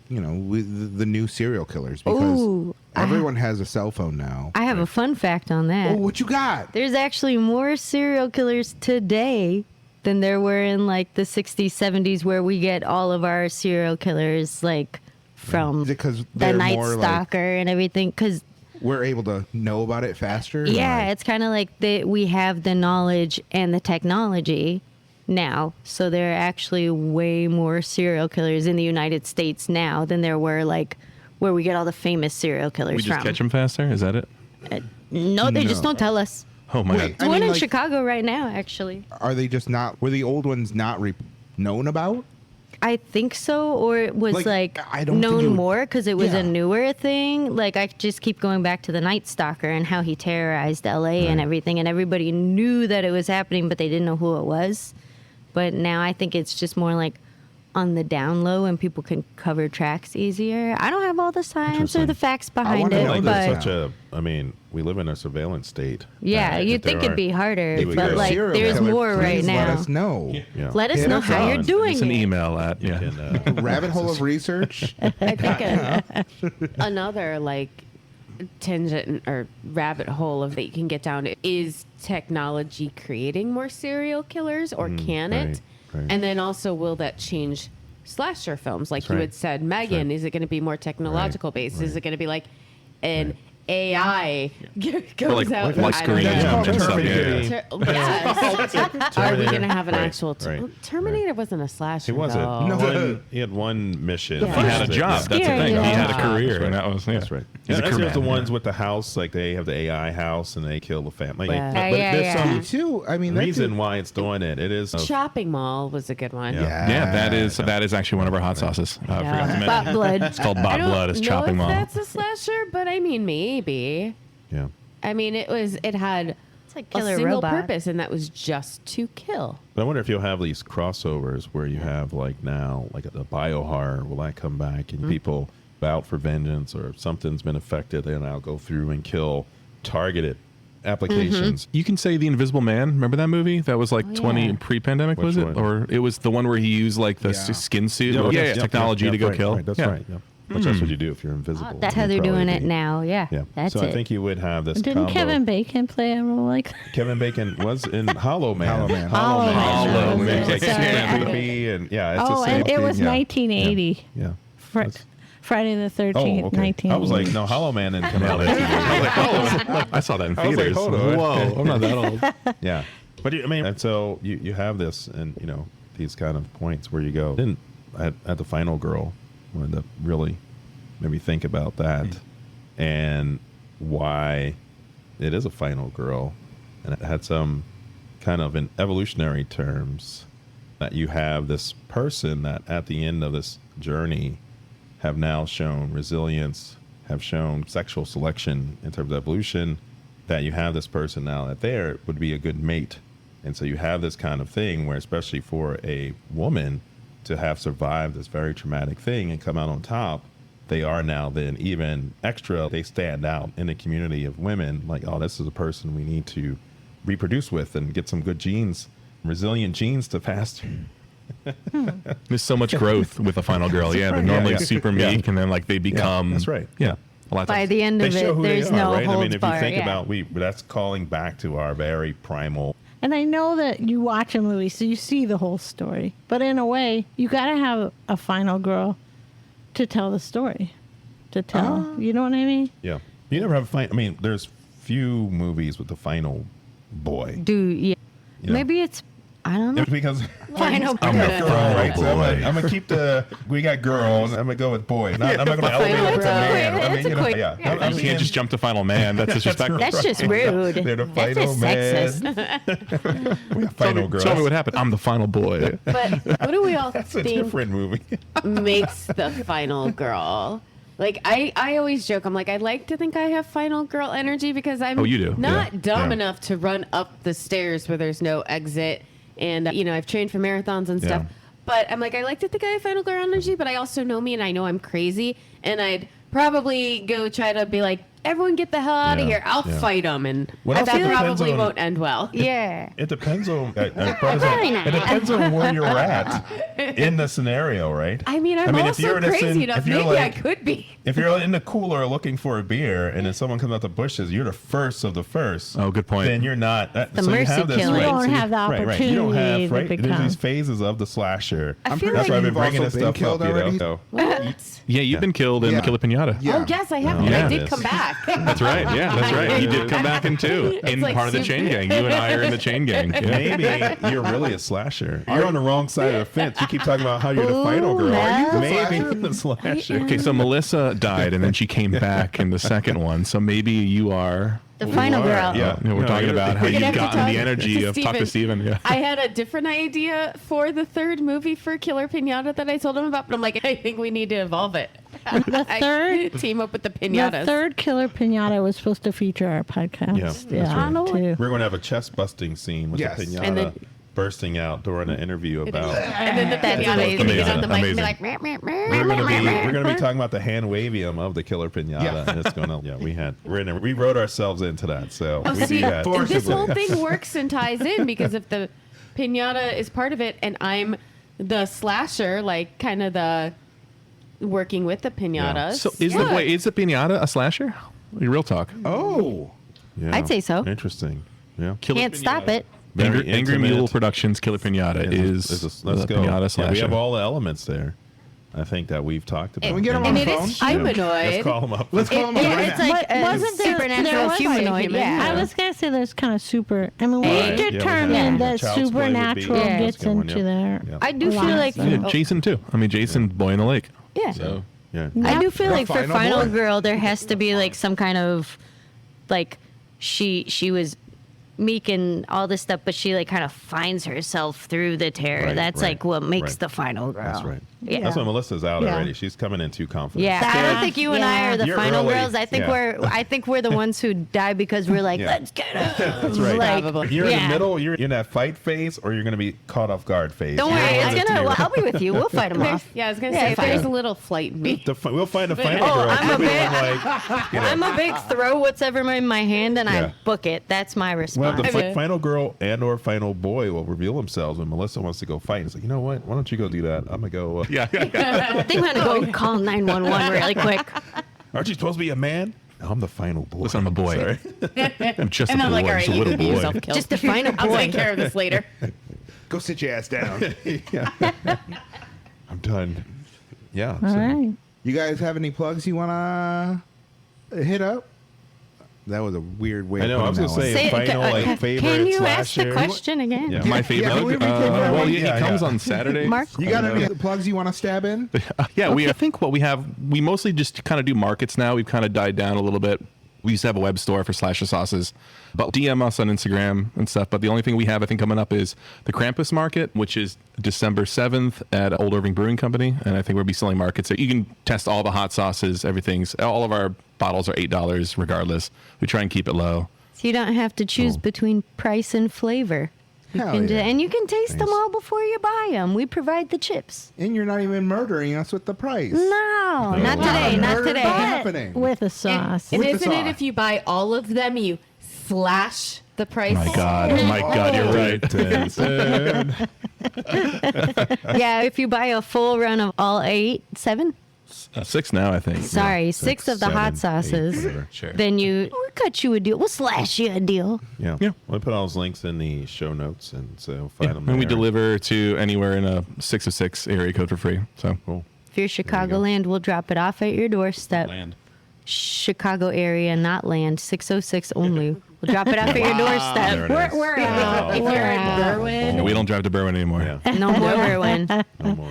with the new serial killers? Because Ooh, everyone has a cell phone now. I have a fun fact on Oh, that. what you got? There's actually more serial killers today than there were in like the 60s, 70s, where we get all of our serial killers like from Is it because the they're Night more Stalker and everything. Because like we're able to know about it faster? yeah, it's kind of like we have the knowledge and the technology now. So there are actually way more serial killers in the United States now than there were like where we get all the famous serial killers We just from. catch them faster. Is that it? No, they just No. don't tell us. Oh my Wait, god. There's I one mean, in like- Chicago right now, actually. Are they just not? Were the old ones not known about? I think so, or it was Like, like I don't think known you would- more because it was Yeah. a newer thing. Like I just keep going back to the Night Stalker and how he terrorized LA and everything, and everybody knew that it was happening, but they didn't know who it was. But now I think it's just more like on the down low, and people can cover tracks easier. I don't have all the science or Interesting. the facts behind wanna it, know Like this there's but such we live in a surveillance state. yeah, that you'd if there think it'd are- be harder, If but you're a like Serial there's killer, more right please now. Let us know. Yeah. Let us Hit know us how on. you're doing It's an it. email at You can, Rabbit hole of research. I think another like tangent or rabbit hole of that you can get down is technology creating more serial killers, or can it? right. And then also, will that change slasher films? Like That's you right. had said, Megan, right. is it going to be more technological based? Is right. it going to be like an AI goes Or like out? what I don't screen know. and stuff. Terminator. Yeah. Yes. Are we going to have an Right, actual right, Terminator? Wasn't a slasher. He wasn't. though. No. He had one mission. He had a job. That's the Yeah, thing. yeah. He had a Yeah. career, and that was yeah. That's right. He's a That's career just the man, ones yeah. with the house, like they have the AI house and they kill the family. Yeah. But Yeah, there's yeah. some Too. I mean, that's reason why it's doing it. It is. Shopping Mall was a good one. Yeah. Yeah, that is actually one of our hot sauces. I forgot to mention. Bot blood. It's called I Bot don't Blood. It's know chopping if mall. that's a slasher, but I mean maybe. Yeah. I mean it had It's like a killer single robot. purpose, and that was just to kill. But I wonder if you'll have these crossovers where you have like now, like a bio-horror, will that come back and people out for vengeance or if something's been affected, and I'll go through and kill targeted applications. You can say The Invisible Man. Remember that movie? That was like 20 pre-pandemic, Which was it? one? Or it was the one where he used like the skin suit, technology to go right, kill. Right, that's right. Yeah. Which that's what you do if you're invisible. That's how You'd they're probably doing it be- now. Yeah. Yeah. That's so it. I think you would have this Didn't combo. Kevin Bacon play a role like that? Kevin Bacon was in Hollow Man. Hollow Man. Hollow Man. Hollow Man. Sorry. It's like super creepy and yeah, it's the Oh, same and it thing, was yeah. 1980. Yeah. Friday the 13th, Oh, okay. 1980. I was like, no, Hollow Man didn't come out. I saw that in I was like, theaters. hold on. Whoa, I'm not that old. Yeah. But I mean, and so you have this and, you know, these kind of points where you go, then at the final girl, wanted to really maybe think about that and why it is a final girl. And it had some kind of in evolutionary terms that you have this person that at the end of this journey have now shown resilience, have shown sexual selection in terms of evolution, that you have this person now that there would be a good mate. And so you have this kind of thing where, especially for a woman to have survived this very traumatic thing and come out on top, they are now then even extra, they stand out in the community of women like, oh, this is a person we need to reproduce with and get some good genes, resilient genes to pass. There's so much growth with a final girl. Yeah, they're normally super meek, and then like they become. that's right. Yeah, a lot of By times. the end They of show it, who there's they are, no right? holds I mean, if bar. you think yeah. about, that's calling back to our very primal. And I know that you watch a movie, so you see the whole story. But in a way, you got to have a final girl to tell the story. To tell. You know what I mean? Yeah. You never have a final. I mean, there's few movies with the final boy. Yeah. You know? Maybe it's, I don't know. It's because Final I'm a boy. girl, right? So Boy. I'm gonna keep we got girls. I'm gonna go with boy. I'm not gonna elevate it to That's a man. quick- I mean, that's a you know, quick- yeah. yeah. I'm You being- can't just jump to final man. That's disrespectful. That's just rude. They're the That's final just man. sexist. We got final girls. Tell me what happened. I'm the final boy. But what do we all That's a think different movie. makes the final girl? Like I always joke, I'm like, I like to think I have final girl energy because I'm Oh, you do. not Yeah. dumb Yeah. enough to run up the stairs where there's no exit. And, I've trained for marathons and stuff. Yeah. But I'm like, I like to think I have final girl energy, but I also know me and I know I'm crazy. And I'd probably go try to be like, everyone get the hell out of Yeah, here. I'll yeah. fight them. And What that also depends probably on- won't end well. Yeah. It depends on. It not. depends on where you're at in the scenario, right? I mean, I'm if also you're just crazy enough. if you're Maybe I like- could be. If you're in the cooler looking for a beer and then someone comes out the bushes, you're the first of the first. Oh, good point. Then you're not. The so you mercy have this, killing. right? You don't So have the right. You don't have opportunity to right. There's become- these phases of the slasher. I I'm feel pretty That's sure why I've you've been bringing also this been stuff killed up. already. So. What? Yeah, you've been killed in Yeah. Killer Pinata. Yeah. Oh, yes, I have. And Yeah. I did come back. That's right. Yeah, that's right. He did come back in two. In like part of the super- chain gang. You and I are in the chain gang. Yeah. Maybe you're really a slasher. You're on the wrong side of the fence. You keep talking about how you're the final girl. no. Maybe you're the slasher. Okay, so Melissa died and then she came back in the second one. So maybe you are. The final girl. Yeah. You know, we're No, talking you're- about how We're gonna you've have to gotten the talk energy to of talk to Steven. Yeah. I had a different idea for the third movie for Killer Pinata that I told him about, but I'm like, I think we need to evolve it. The third, Team up with the the pinatas. third Killer Pinata was supposed to feature our podcast. Yeah, that's right. too. We're going to have a chest busting scene with Yes. the pinata And then- bursting out during an interview about. And then the That's pinata is going to get on the mic and be amazing. like, meh, meh, meh, We're meh, gonna meh, be meh. we're gonna be talking about the hand wavium of the killer pinata. Yeah. And it's gonna we wrote ourselves into that. So Oh, we see, do that. this whole thing works and ties in because if the pinata is part of it and I'm the slasher, like kind of the working with the pinatas. So is the pinata a slasher? Real talk. Oh, Yeah. I'd say so. Interesting. Yeah. Killer Can't stop Pinata. it. Very Angry intimate. Mule Productions Killer Pinata is let's the go. pinata Yeah, slasher. we have all the elements there. I think that we've talked about. Can we get them and on it the is phone? humanoid. Let's call them up. Let's call them Yeah, right it's now. like But a wasn't there supernatural was humanoid. human, Yeah. I was gonna say there's kind of super. I mean, we Right. Yeah, we determined had- that Child's Play would be- supernatural Yeah. gets That's a good one, into yeah. there. Yeah. I do a feel lot, like so. Yeah, Jason too. I mean, Jason, Boy in the Lake. yeah. So Yeah. I do feel The like for final Final boy. Girl, there has to be like some kind of like she was meek and all this stuff, but she like kind of finds herself through the terror. Right, That's right, like what makes right. the Final Girl. That's right. Yeah. That's why Melissa's out Yeah. already. She's coming in too confident. Yeah, I don't think you and I Yeah. are the You're final early. girls. I think Yeah. we're the ones who die because we're like, Yeah. let's get up. That's right. Like, Probably. You're in yeah. the middle. You're in that fight phase, or you're going to be caught off guard phase. Don't You're worry, one of it's the gonna. two. Well, I'll be with you. We'll fight them off. Yeah, I was gonna Yeah, say fine. there's a little flight in me. We'll find the final Oh, girl. I'm She'll a be bit- like, you know, I'm a big throw whatever in my hand and Yeah. I book it. That's my well, response. the Okay. final girl and or final boy will reveal themselves when Melissa wants to go fight. It's like, you know what? Why don't you go do that? I'm gonna go. Yeah. I think I'm gonna go call 911 really quick. Aren't you supposed to be a man? No, I'm the final boy. Listen, I'm a boy. Sorry. I'm just And a I'm boy. like, all right, just a you little can be boy. yourself killed. Just to find a I'll boy. take care of this later. Go sit your ass down. I'm done. Yeah. All right. You guys have any plugs you want to hit up? That was a weird way. I know. I was going gonna say final like favorite Can you ask the slasher. question again? Yeah. My favorite. can we repeat that? Well, Yeah, he comes yeah. on Saturday. Mark? You got any plugs you want to stab in? Yeah, I think what we have, we mostly just kind of do markets now. We've kind of died down a little bit. We used to have a web store for slasher sauces, but DM us on Instagram and stuff. But the only thing we have, I think, coming up is the Krampus Market, which is December 7th at Old Irving Brewing Company. And I think we'll be selling markets. So you can test all the hot sauces, everything's, all of our bottles are $8 regardless. We try and keep it low. So you don't have to choose Cool. between price and flavor. Hell And, yeah. and you can taste them Nice. all before you buy them. We provide the chips. And you're not even murdering us with the price. No, not today, not Murder today. happening. With a sauce. And With the isn't it sauce. if you buy all of them, you slash the price? My God, you're right. Yeah, if you buy a full run of all 7, 6 now, I think. sorry, 6 of the hot 7, 8, sauces, whatever. Sure. then we'll cut you a deal. We'll slash you a deal. Yeah. Yeah. We'll put all those links in the show notes, and so find them And we there. deliver to anywhere in a 606 area code for free. So Cool. If you're Chicagoland, we'll drop it off at your doorstep. land. Chicago area, not land. 606 only. We'll drop it off at your There doorstep. it is. We're out. If you're We're in out. Berwyn, Yeah, we don't drive to Berwyn anymore. Yeah. No more Berwyn. No more.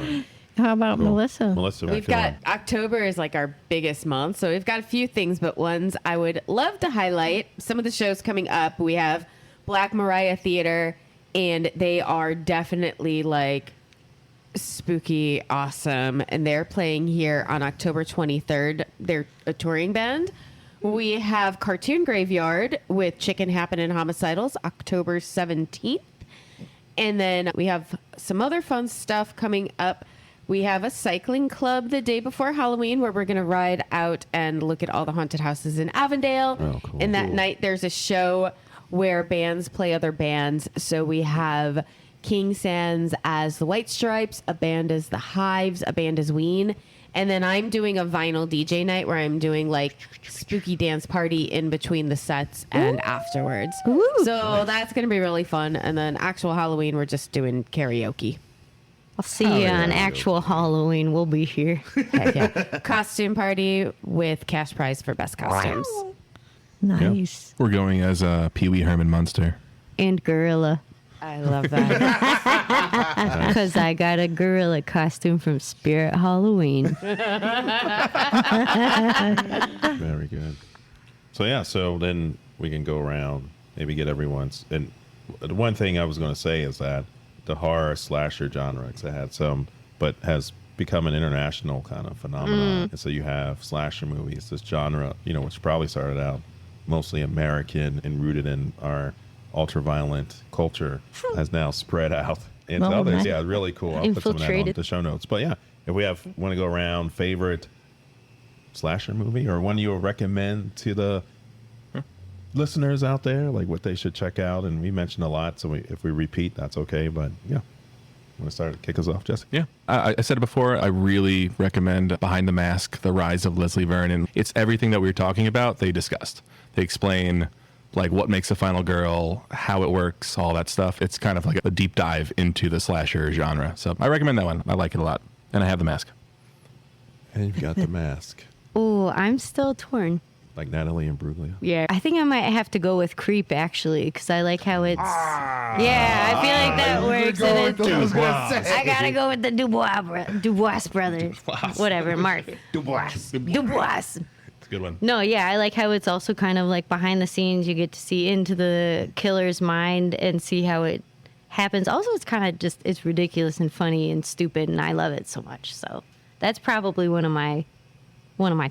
How about Melissa? Melissa, we've got October is like our biggest month, so we've got a few things, but ones I would love to highlight. Some of the shows coming up, we have Black Mariah Theater, and they are definitely like spooky awesome, and they're playing here on October 23rd. They're a touring band. We have Cartoon Graveyard with Chicken Happen and Homicidals, October 17th. And then we have some other fun stuff coming up. We have a cycling club the day before Halloween where we're going to ride out and look at all the haunted houses in Avondale. Oh, cool. And that Cool. night there's a show where bands play other bands. So we have King Sands as the White Stripes, a band as the Hives, a band as Ween. And then I'm doing a vinyl DJ night where I'm doing like spooky dance party in between the sets and afterwards. Ooh. So that's going to be really fun. And then actual Halloween, we're just doing karaoke. I'll see you on actual Halloween. We'll be here. Heck yeah. Costume party with cash prize for best costumes. Nice. We're going as Pee Wee Herman Munster. And gorilla. I love that. Because I got a gorilla costume from Spirit Halloween. Very good. So yeah, so then we can go around, maybe get everyone's. And the one thing I was going to say is that the horror slasher genre, 'cause it had some, but has become an international kind of phenomenon. And so you have slasher movies, this genre, you know, which probably started out mostly American and rooted in our ultra-violent culture, has now spread out into Oh, others. nice. Yeah, really cool. I'll put some of that on Infiltrated. the show notes. But yeah, if we want to go around favorite slasher movie or one you would recommend to the listeners out there, like what they should check out. And we mentioned a lot, so if we repeat, that's okay. But yeah, want to start kick us off, Jesse? Yeah. I said it before. I really recommend Behind the Mask, The Rise of Leslie Vernon. It's everything that we were talking about. They discussed. They explain like what makes a final girl, how it works, all that stuff. It's kind of like a deep dive into the slasher genre. So I recommend that one. I like it a lot. And I have The Mask. And you've got The Mask, Oh, I'm still torn. like Natalie and Bruglia. Yeah. I think I might have to go with Creep, actually, because I like how it's... yeah, I feel like that works. And I gotta go with the Dubois brothers. Whatever, Mark. Dubois. It's a good one. No, yeah, I like how it's also kind of like behind the scenes. You get to see into the killer's mind and see how it happens. Also, it's kind of just, it's ridiculous and funny and stupid, and I love it so much. So that's probably one of my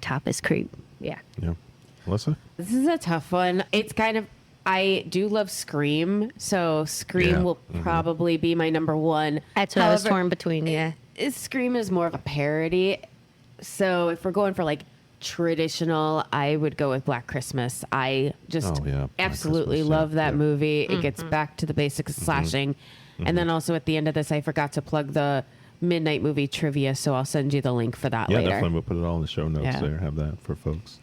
top is Creep. Yeah. Yeah. Melissa? This is a tough one. It's kind of, I do love Scream, so Scream will probably be my number one. That's what I was torn between, yeah. Scream is more of a parody. So if we're going for like traditional, I would go with Black Christmas. I just absolutely Christmas, love that movie. Mm-hmm. It gets back to the basics of slashing. And then also at the end of this, I forgot to plug the midnight movie trivia, so I'll send you the link for that later. Yeah, definitely. We'll put it all in the show notes there. Have that for folks.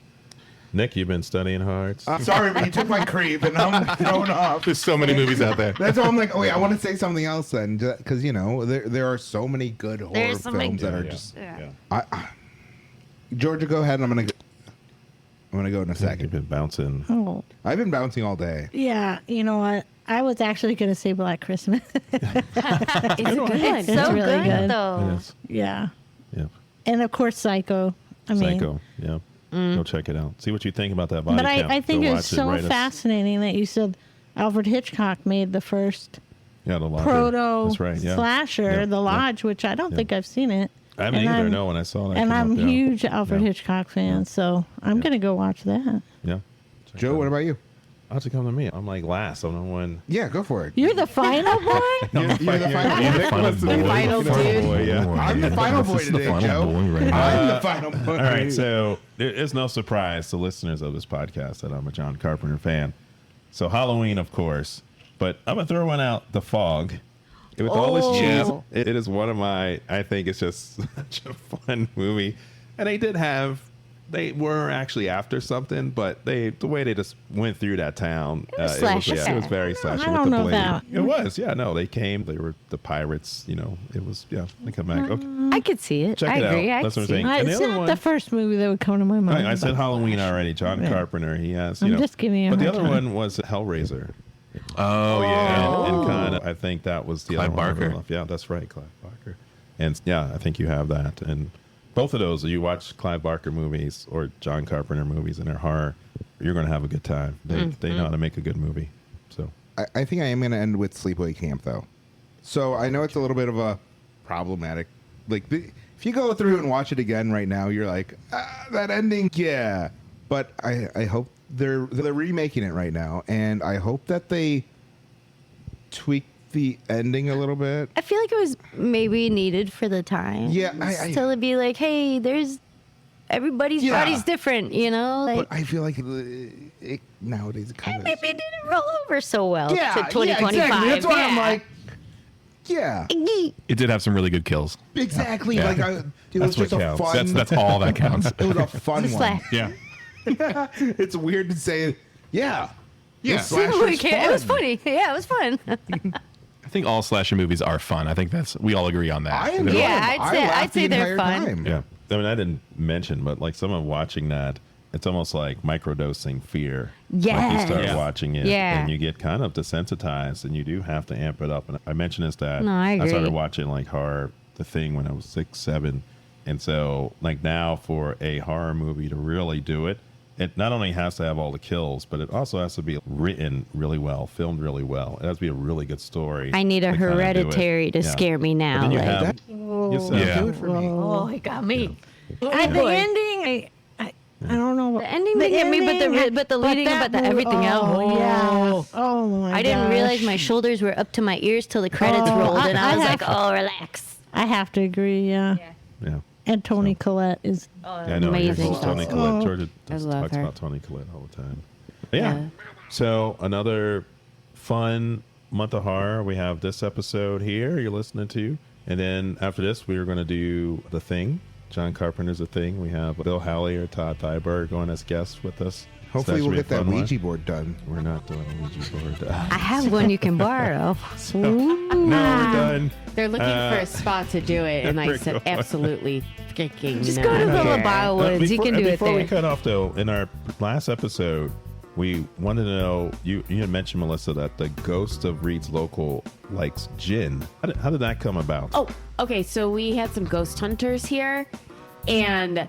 Nick, you've been studying hard. Sorry, but you took my Creep, and I'm thrown off. There's so many movies out there. That's why I'm like, oh wait, I want to say something else then, because there are so many good horror films that are just. Georgia, go ahead. I'm gonna go in a second. You've been bouncing. Oh, I've been bouncing all day. yeah. You know what? I was actually going to say Black Christmas. It's good. It's so really good, good. though. Yes. Yeah. Yep. And of course, Psycho. I mean, Psycho. Yeah. Go check it out. See what you think about that body but count. I think Go it watch was so write us- fascinating that you said Alfred Hitchcock made the first Yeah, the Lodger. proto That's right. Yeah. slasher, Yeah. The Yeah. Lodge, which I don't think I've seen it. I haven't And either. I'm- No, when I saw that. And come I'm up, a huge Alfred Yeah. Hitchcock fan, so I'm going to go watch that. Yeah. Check Joe, that what out. about you? How's it come to me? I'm like last. I'm the one. Yeah, go for it. You're the final boy? You're the final. The final boy. final The final dude. boy, yeah. I'm the final boy This is the today, final Joe. boy right now. I'm the final boy. All right, so it's no surprise to listeners of this podcast that I'm a John Carpenter fan. So Halloween, of course, but I'm gonna throw one out. The Fog, with all this cheese, it is one of my. I think it's just such a fun movie, and they were actually after something, but the way they just went through that town, was slasher. it was very slasher. I with don't the know blade. that. It was, yeah. No, they came. They were the pirates. It was, yeah. They come back. Okay, I could see it. check I it agree. out. I That's could what I'm see saying. it. And the It's other not one- the first movie that would come to my mind. I said but- Halloween already. John Yeah. Carpenter. He has. I'm just giving you a But the hard other time. one was Hellraiser. Oh, yeah. And kind of, I think that was the Clive other one I really Barker. loved. Yeah, that's right, Clive Barker. And yeah, I think you have that. And both of those, you watch Clive Barker movies or John Carpenter movies, and they're horror, you're going to have a good time. They know how to make a good movie. So I think I am going to end with Sleepaway Camp, though. So I know it's a little bit of a problematic. If you go through and watch it again right now, you're like, that ending, yeah. But I hope they're remaking it right now, and I hope that they tweak the ending a little bit. I feel like it was maybe needed for the time. Yeah, Still to be like, hey, everybody's Yeah. body's different, you know? Like, But I feel like nowadays it kind of maybe it didn't roll over so well yeah, to 2025. exactly. That's why I'm Yeah. like, yeah, It did have some really good kills. exactly. Yeah. Like it That's was just what a counts. fun. That's all that counts. It was a fun It's one. like, Yeah. It's weird to say. Yeah, Yeah. we can't- it was funny. Yeah, it was fun. I think all slasher movies are fun. I think we all agree on that. I enjoyed Yeah, them. I'd say- I laughed I'd say the they're entire fun. time. yeah. I mean, I didn't mention, but like someone watching that, it's almost like microdosing fear. Like you Yes. start Yeah. watching it, Yeah. and you get kind of desensitized, and you do have to amp it up. And I mentioned this that No, I started agree. watching like horror, The Thing, when I was 6, 7, and so like now for a horror movie to really do it, it not only has to have all the kills, but it also has to be written really well, filmed really well. It has to be a really good story. I need a to kinda do it. Hereditary to Yeah. scare me But now. then you Like, have Yeah. Do it for me. oh, it got me. The boy. ending, I don't know. The ending didn't get me, but the leading up, but everything else. Oh, yeah. Oh, my I didn't gosh. realize my shoulders were up to my ears till the credits Oh, rolled, and I I was have- like, "Oh, relax." I have to agree, yeah. Yeah. And Toni Collette is. Yeah, I know. Amazing. It's Toni Oh. Collette. Georgia I just love talks her. about Toni Collette all the time. But yeah. Yeah. So another fun month of horror. We have this episode here you're listening to. And then after this, we are going to do The Thing. John Carpenter's The Thing. We have Bill Halley or Todd Thyberg going as guests with us. Hopefully, So we'll that should get be a that fun Ouija one. board done. We're not doing a Ouija board. I have one you can borrow. No, we're done. They're looking for a spot to do it, and I we're said, going. absolutely freaking Just not. go to the Sure. LaBao Woods. You can do it Before we there. cut off, though, in our last episode, we wanted to know, you had mentioned, Melissa, that the ghost of Reed's Local likes gin. How did that come about? Oh, okay. So we had some ghost hunters here, and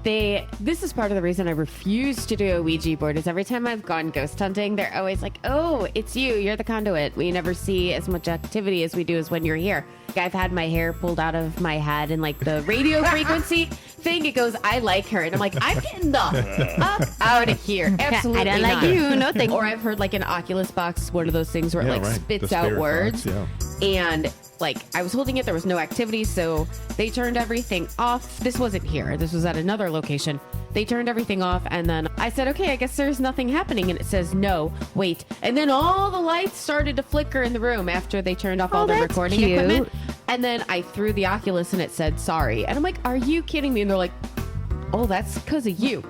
This is part of the reason I refuse to do a Ouija board is every time I've gone ghost hunting, they're always like, oh, it's you're the conduit. We never see as much activity as we do as when you're here. I've had my hair pulled out of my head and like the radio frequency thing, it goes, I like her. And I'm like, I'm getting the up out of here. Absolutely I don't not. like you. No thanks. Or I've heard like an Oculus box, one of those things where it like right. spits The out spirit words. box, And like I was holding it, there was no activity, so they turned everything off. This wasn't here. This was at another location. They turned everything off, and then I said, okay, I guess there's nothing happening. And it says, no, wait. And then all the lights started to flicker in the room after they turned off all the that's recording cute. equipment. And then I threw the Oculus, and it said, sorry. And I'm like, are you kidding me? And they're like, oh, that's because of you.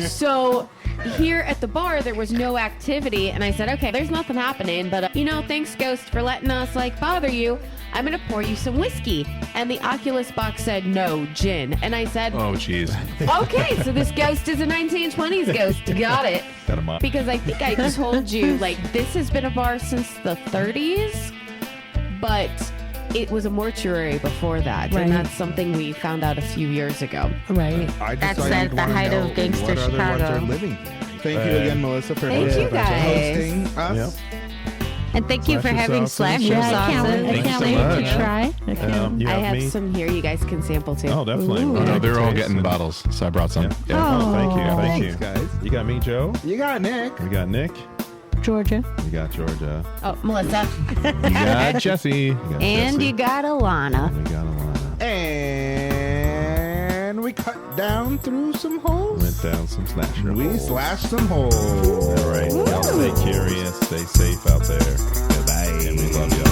So here at the bar, there was no activity. And I said, okay, there's nothing happening. But, thanks, Ghost, for letting us, bother you. I'm going to pour you some whiskey. And the Oculus box said, no, gin. And I said, Oh, jeez. okay, so this ghost is a 1920s ghost. Got it. Got 'em up. Because I think I told you, this has been a bar since the 30s. But it was a mortuary before that. Right. And that's something we found out a few years ago. Right. I That's just at the wanna height know of gangster what other ones Chicago. are living here. Thank you again, Melissa, for Thank you, guys. hosting us. And thank you for Slasher having sauces. slasher Yeah, I can't, sauces. I Thank can't you wait so to much. try. I can't. You I have me? some here. You guys can sample too. Oh, definitely. Ooh. We'll No, have they're to all taste getting it. bottles, so I brought some. Yeah. Oh, thank you. Thank Thanks, you. guys. You got me, Joe. You got Nick. We got Nick. Georgia. We got Georgia. Oh, Melissa. You got Jesse. We got And Jesse. you got Alana. We got Alana. And we cut down through some holes. Went down some slasher We holes. slashed some holes. All right. Y'all stay curious. Stay safe out there. Goodbye. And we love y'all.